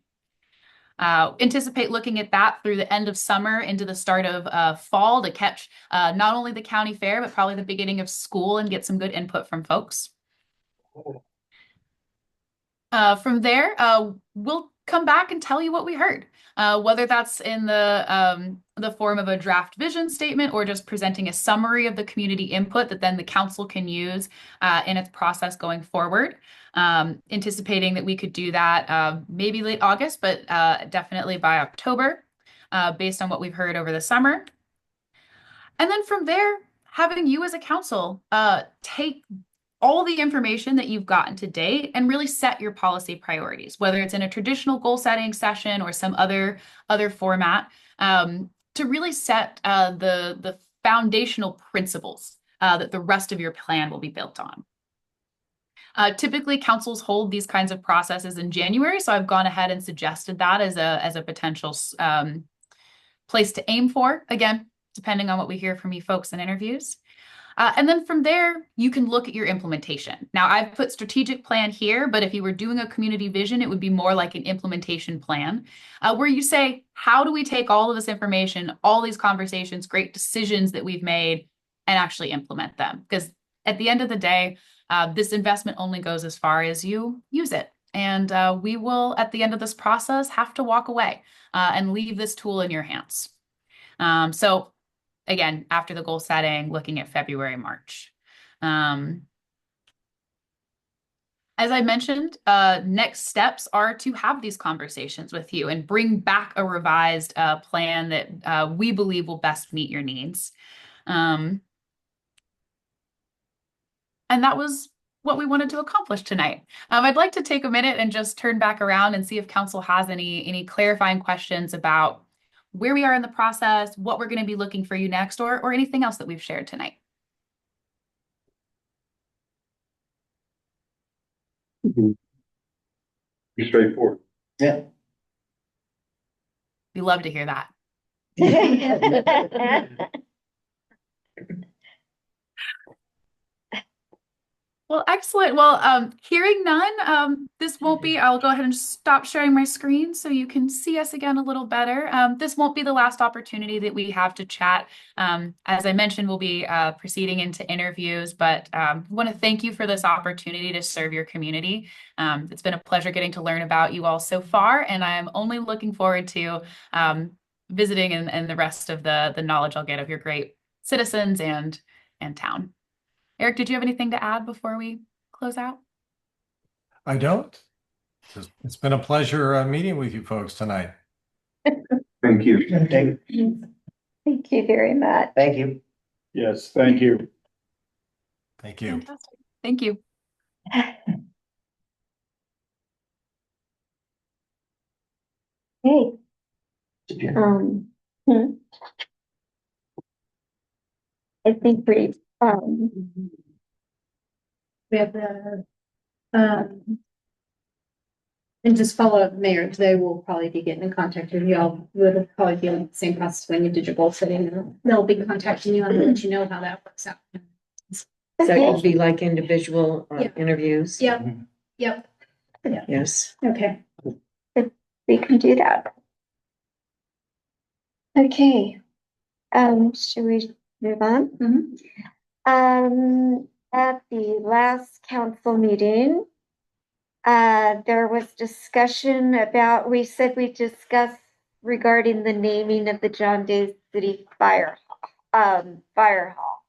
Anticipate looking at that through the end of summer into the start of fall to catch not only the county fair, but probably the beginning of school and get some good input from folks. From there, we'll come back and tell you what we heard, whether that's in the form of a draft vision statement or just presenting a summary of the community input that then the council can use in its process going forward. Anticipating that we could do that maybe late August, but definitely by October, based on what we've heard over the summer. And then from there, having you as a council take all the information that you've gotten to date and really set your policy priorities, whether it's in a traditional goal setting session or some other format, to really set the foundational principles that the rest of your plan will be built on. Typically, councils hold these kinds of processes in January, so I've gone ahead and suggested that as a potential place to aim for, again, depending on what we hear from you folks in interviews. And then from there, you can look at your implementation. Now, I've put strategic plan here, but if you were doing a community vision, it would be more like an implementation plan, where you say, how do we take all of this information, all these conversations, great decisions that we've made, and actually implement them? Because at the end of the day, this investment only goes as far as you use it. And we will, at the end of this process, have to walk away and leave this tool in your hands. So again, after the goal setting, looking at February, March. As I mentioned, next steps are to have these conversations with you and bring back a revised plan that we believe will best meet your needs. And that was what we wanted to accomplish tonight. I'd like to take a minute and just turn back around and see if council has any clarifying questions about where we are in the process, what we're going to be looking for you next, or anything else that we've shared tonight. Be straightforward. Yeah. We love to hear that. Well, excellent. Well, hearing none, this won't be, I'll go ahead and stop sharing my screen so you can see us again a little better. This won't be the last opportunity that we have to chat. As I mentioned, we'll be proceeding into interviews, but I want to thank you for this opportunity to serve your community. It's been a pleasure getting to learn about you all so far, and I'm only looking forward to visiting and the rest of the knowledge I'll get of your great citizens and town. Eric, did you have anything to add before we close out? I don't. It's been a pleasure meeting with you folks tonight. Thank you. Thank Thank you very much. you. Yes, thank you. Thank you. Fantastic. Thank you. Hey. Hmm. I think We have the, and just follow up, Mayor, today we'll probably be getting in contact with you all. We'll probably be on the same process when you did your goal setting. They'll be contacting you and let you know how that works out. So it would be like individual Yeah. interviews? Yep, yep, Yes. okay. we can do that. Okay. Should we move on? Mhm. At the last council meeting, there was discussion about, we said we discussed regarding the naming of the John Day City Fire Hall.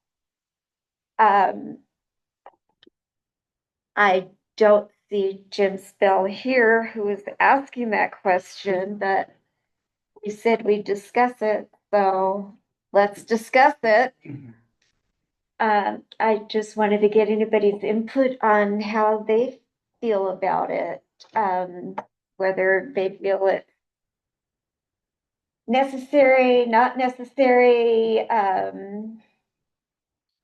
I don't see Jim Spell here who is asking that question, but we said we'd discuss it, so let's discuss it. I just wanted to get anybody's input on how they feel about it, whether they feel it necessary, not necessary,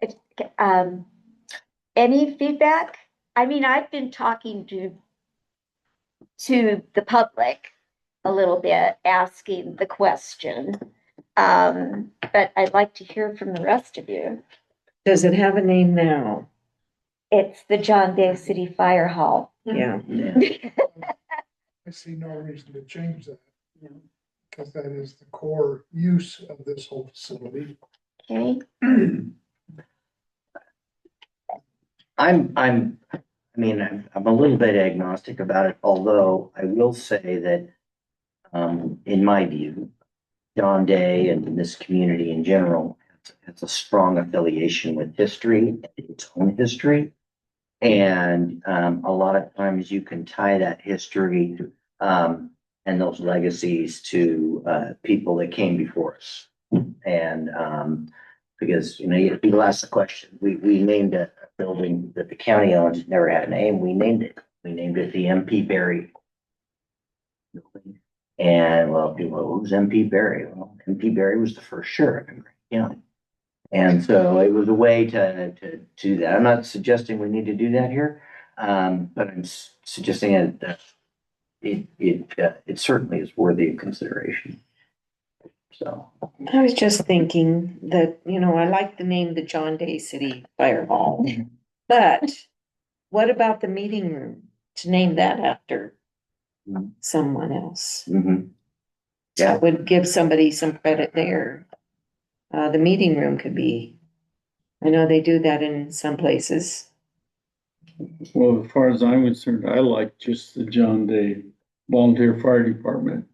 it, any feedback? I mean, I've been talking to the public a little bit, asking the question. But I'd like to hear from the rest of you. Does it have a name now? It's the John Day City Fire Hall. Yeah. I see no reason to change that. Because that is the core use of this whole facility. Okay, I'm a little bit agnostic about it, although I will say that, in my view, John Day and this community in general has a strong affiliation with history, its own history. And, a lot of times you can tie that history, and those legacies to, people that came before us. And, because, people ask the question, we named a building that the county owns, it never had a name, we named it. We named it the MP Berry building. And well, who's MP Berry? Well, MP Berry was the first sheriff in Grant County. And so it was a way to do that. I'm not suggesting we need to do that here, but I'm suggesting that it certainly is worthy of consideration. So. I was just thinking that, I like the name, the John Day City Fire Hall. But what about the meeting room? To name that after someone else? Mm-hmm. Yeah. That would give somebody some credit there. The meeting room could be, I know they do that in some places. Well, as far as I'm concerned, I like just the John Day Volunteer Fire Department.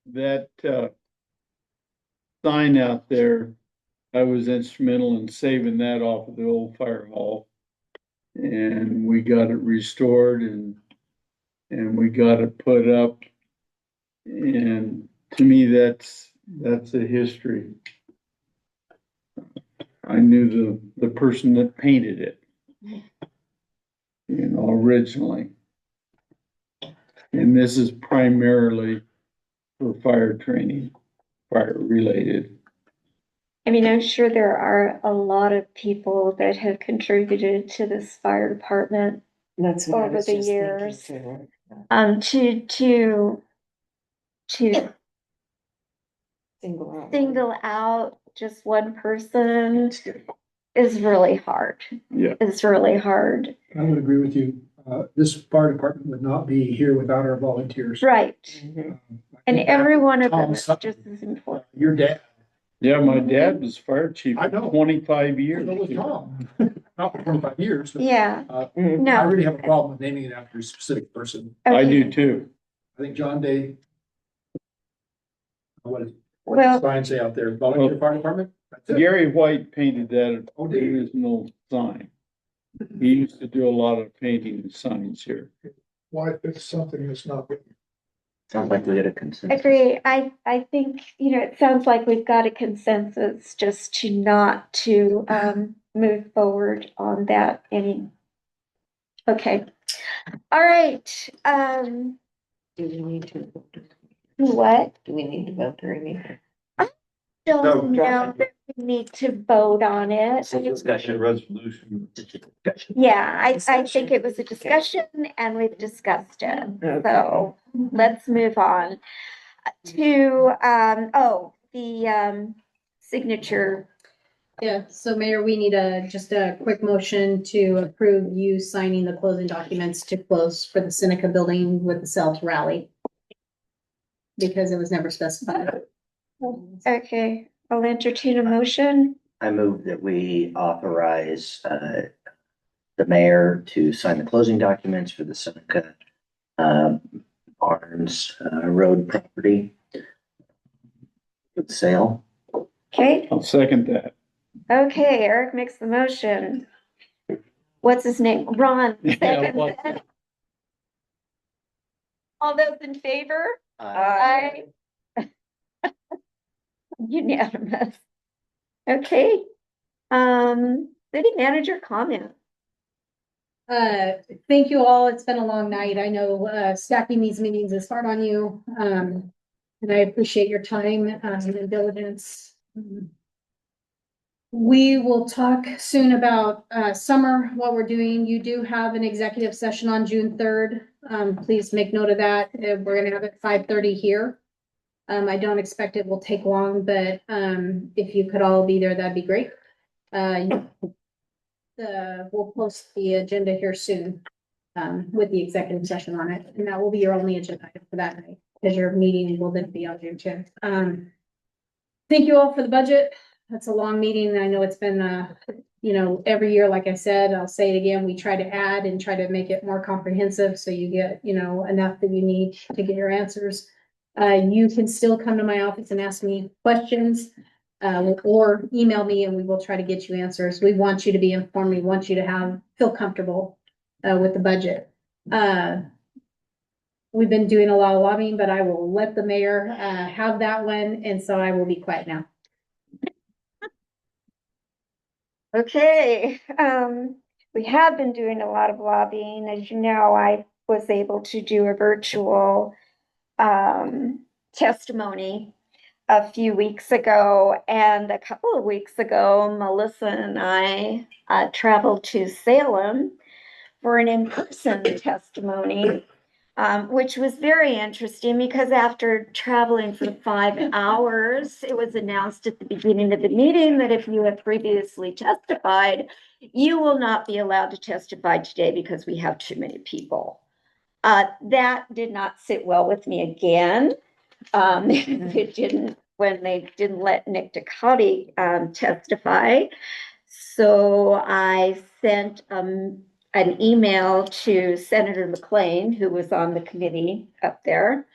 That sign out there, I was instrumental in saving that off of the old fire hall. And we got it restored and we got it put up. And to me, that's a history. knew the person that painted it. Originally. And this is primarily for fire training, fire related. I mean, I'm sure there are a lot of people that have contributed to this fire department, That's what I over was the just thinking years. too. To Single out. single out just one person is really hard. Yeah. It's really hard. I would agree with you. This fire department would not be here without our volunteers. Right. Mhm. I And think that every one of them Tom is Sutton, just as important. Your dad, Yeah, my dad was fire chief I for know. 25 years. so was Tom, not for 25 years. But, Yeah, Mhm. no. I really have a problem with naming it after a specific person. I Okay. do too. I think John Day. What does Well- the sign say out there? Volunteer fire department? That's it. Gary White painted that Oh, did he? original sign. He used to do a lot of painting signs here. Why fix something that's not written? Sounds like we had a consensus. Agree. I think, it sounds like we've got a consensus just to not to, move forward on that any. Okay. All right. Do we need to, What? do we need to vote or anything? Don't know that we need to vote on it. Discussion resolution. Yeah, I think it was a discussion and we've discussed it. Okay. So let's move on to, the signature. Yeah, so Mayor, we need just a quick motion to approve you signing the closing documents to close for the Seneca building with the sales rally. Because it was never specified. Okay, I'll entertain a motion. I move that we authorize, the mayor to sign the closing documents for the Seneca, Barnes, Road property. For the sale. Okay, I'll second that. okay, Eric makes the motion. What's his name? Ron. Yeah, seconds what- it. All those in favor? Uh, Aye. Unanimous. Okay. City manager comment. Thank you all. It's been a long night. I know, stacking these meetings is hard on you. And I appreciate your time, and diligence. We will talk soon about, summer, what we're doing. You do have an executive session on June 3rd. Please make note of that. We're gonna have it 5:30 here. I don't expect it will take long, but, if you could all be there, that'd be great. We'll post the agenda here soon, with the executive session on it, and that will be your only agenda item for that night, because your meeting will then be on June 10th. Thank you all for the budget. That's a long meeting. I know it's been, every year, like I said, I'll say it again, we try to add and try to make it more comprehensive, so you get, enough that you need to get your answers. You can still come to my office and ask me questions, or email me and we will try to get you answers. We want you to be informed. We want you to feel comfortable, with the budget. We've been doing a lot of lobbying, but I will let the mayor, have that one, and so I will be quiet now. Okay, we have been doing a lot of lobbying. As you know, I was able to do a virtual testimony a few weeks ago, and a couple of weeks ago, Melissa and I traveled to Salem for an in-person testimony, which was very interesting because after traveling for 5 hours, it was announced at the beginning of the meeting that if you have previously testified, you will not be allowed to testify today because we have too many people. That did not sit well with me again. It didn't when they didn't let Nick Ducati testify. So I sent an email to Senator McLean, who was on the committee up there,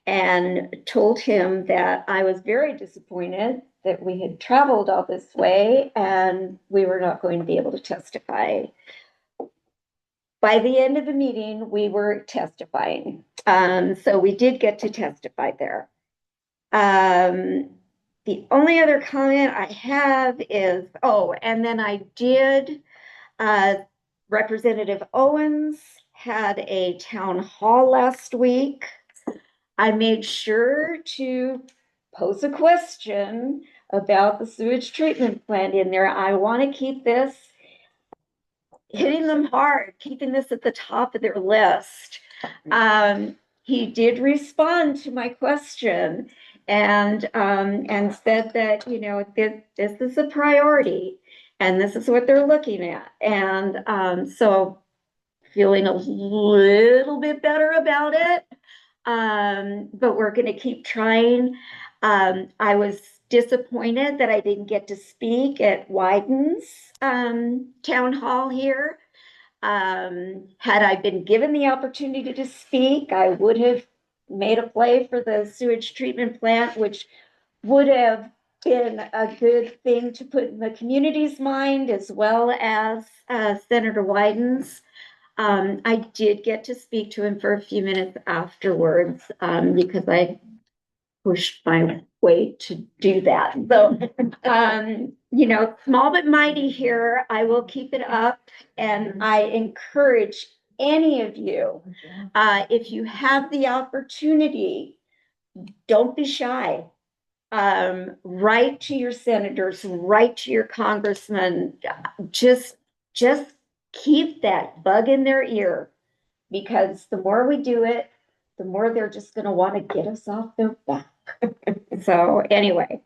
and told him that I was very disappointed that we had traveled all this way and we were not going to be able to testify. By the end of the meeting, we were testifying. So we did get to testify there. The only other comment I have is, oh, and then I did, Representative Owens had a town hall last week. I made sure to pose a question about the sewage treatment plant in there. I want to keep this hitting them hard, keeping this at the top of their list. He did respond to my question and said that, you know, this is a priority and this is what they're looking at. And so feeling a little bit better about it. But we're going to keep trying. I was disappointed that I didn't get to speak at Wyden's town hall here. Had I been given the opportunity to speak, I would have made a play for the sewage treatment plant, which would have been a good thing to put in the community's mind as well as Senator Wyden's. I did get to speak to him for a few minutes afterwards because I pushed my way to do that. So, you know, small but mighty here. I will keep it up, and I encourage any of you, if you have the opportunity, don't be shy. Write to your senators, write to your congressmen, just keep that bug in their ear, because the more we do it, the more they're just going to want to get us off their back. So anyway,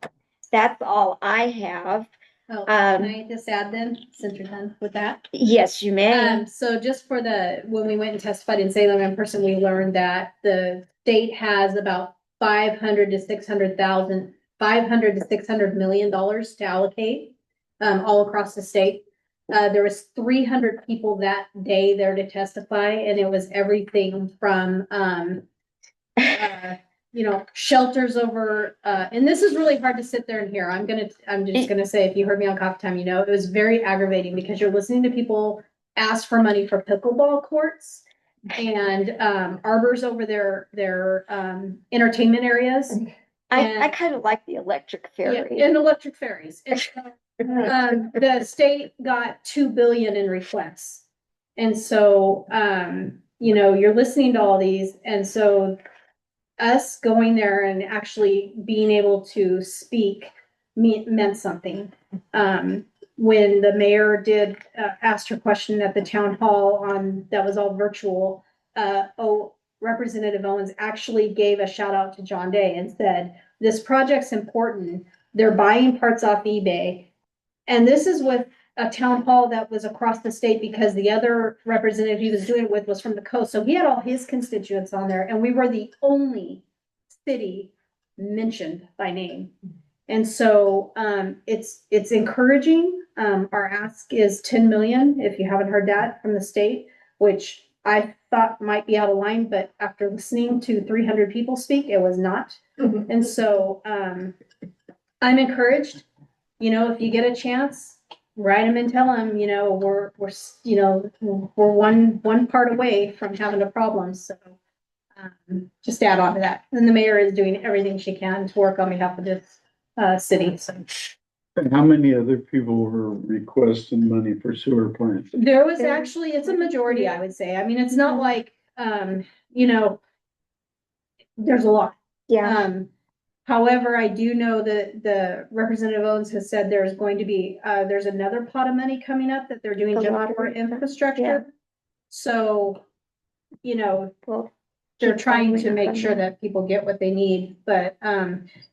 that's all I have. Oh, can I just add then, since you're done with that? Yes, you may. So just for when we went and testified in Salem in person, we learned that the state has about $500 to $600 million to allocate, all across the state. There was 300 people that day there to testify, and it was everything from, you know, shelters over, and this is really hard to sit there and hear. I'm just gonna say, if you heard me on Coffee Time, you know, it was very aggravating because you're listening to people ask for money for pickleball courts and arbors over their entertainment areas. I kind of like the electric ferry. Yeah, and electric ferries. The state got 2 billion in requests. And so, you know, you're listening to all these, and so us going there and actually being able to speak meant something. When the mayor did ask her question at the town hall that was all virtual, Representative Owens actually gave a shout out to John Day and said, this project's important. They're buying parts off eBay. And this is with a town hall that was across the state, because the other representative he was doing it with was from the coast. So he had all his constituents on there, and we were the only city mentioned by name. And so it's encouraging. Our ask is 10 million, if you haven't heard that from the state, which I thought might be out of line, but after listening to 300 people speak, it was not. And so I'm encouraged. You know, if you get a chance, write them and tell them, you know, we're one part away from having a problem. So just add on to that. And the mayor is doing everything she can to work on behalf of this city. So And how many other people were requesting money for sewer plants? there was actually, it's a majority, I would say. I mean, it's not like, you know, there's a lot. Yeah. However, I do know that the Representative Owens has said there's going to be, there's another pot of money coming up that they're doing The just for lottery. Yeah. infrastructure. So, you know, Well, they're keep trying following to up make on sure that. that people get what they need, but,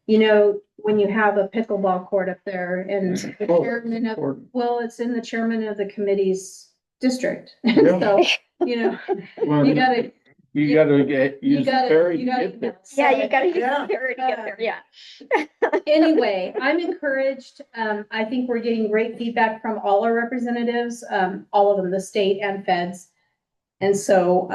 you know, when you have a pickleball court up there and the Oh, chairman of, important. well, it's in the chairman of the committee's district. Yeah. So, you know, Well, you gotta, you gotta use the ferry to gotta, get there. Yeah, you gotta use Yeah. the ferry to get there, yeah. Anyway, I'm encouraged. I think we're getting great feedback from all our representatives, all of them, the state and feds. And so,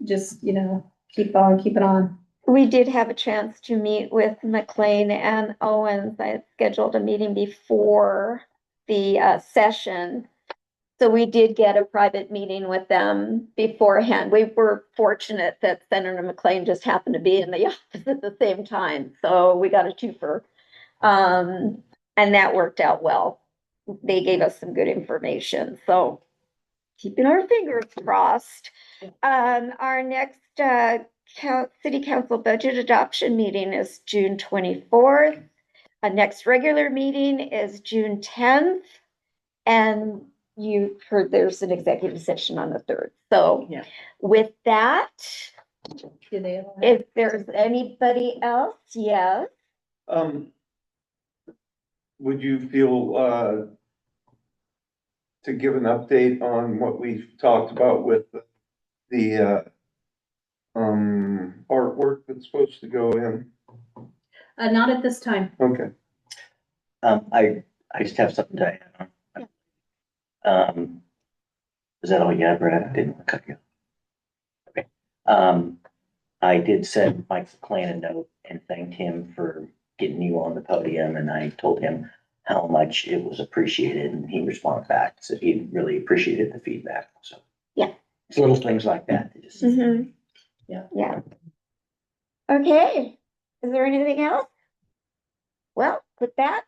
just, you know, keep on keeping on. We did have a chance to meet with McLean and Owens. I had scheduled a meeting before the session. So we did get a private meeting with them beforehand. We were fortunate that Senator McLean just happened to be in the office at the same time. So we got a twofer. And that worked out well. They gave us some good information, so keeping our fingers crossed. Our next, city council budget adoption meeting is June 24th. Our next regular meeting is June 10th. And you heard there's an executive session on the 3rd. So Yeah. with that, Do they? if there's anybody else, yes. Would you feel, to give an update on what we've talked about with the artwork that's supposed to go in? Not at this time. Okay. I just have something to add on. Is that all you have, Brad? I didn't want to cut you. Okay. I did send Mike McLean a note and thanked him for getting you on the podium, and I told him how much it was appreciated, and he responded back, said he really appreciated the feedback, so. Yeah. It's little things like that. that just- Mhm. Yeah. Yeah. Okay, is there anything else? Well, with that,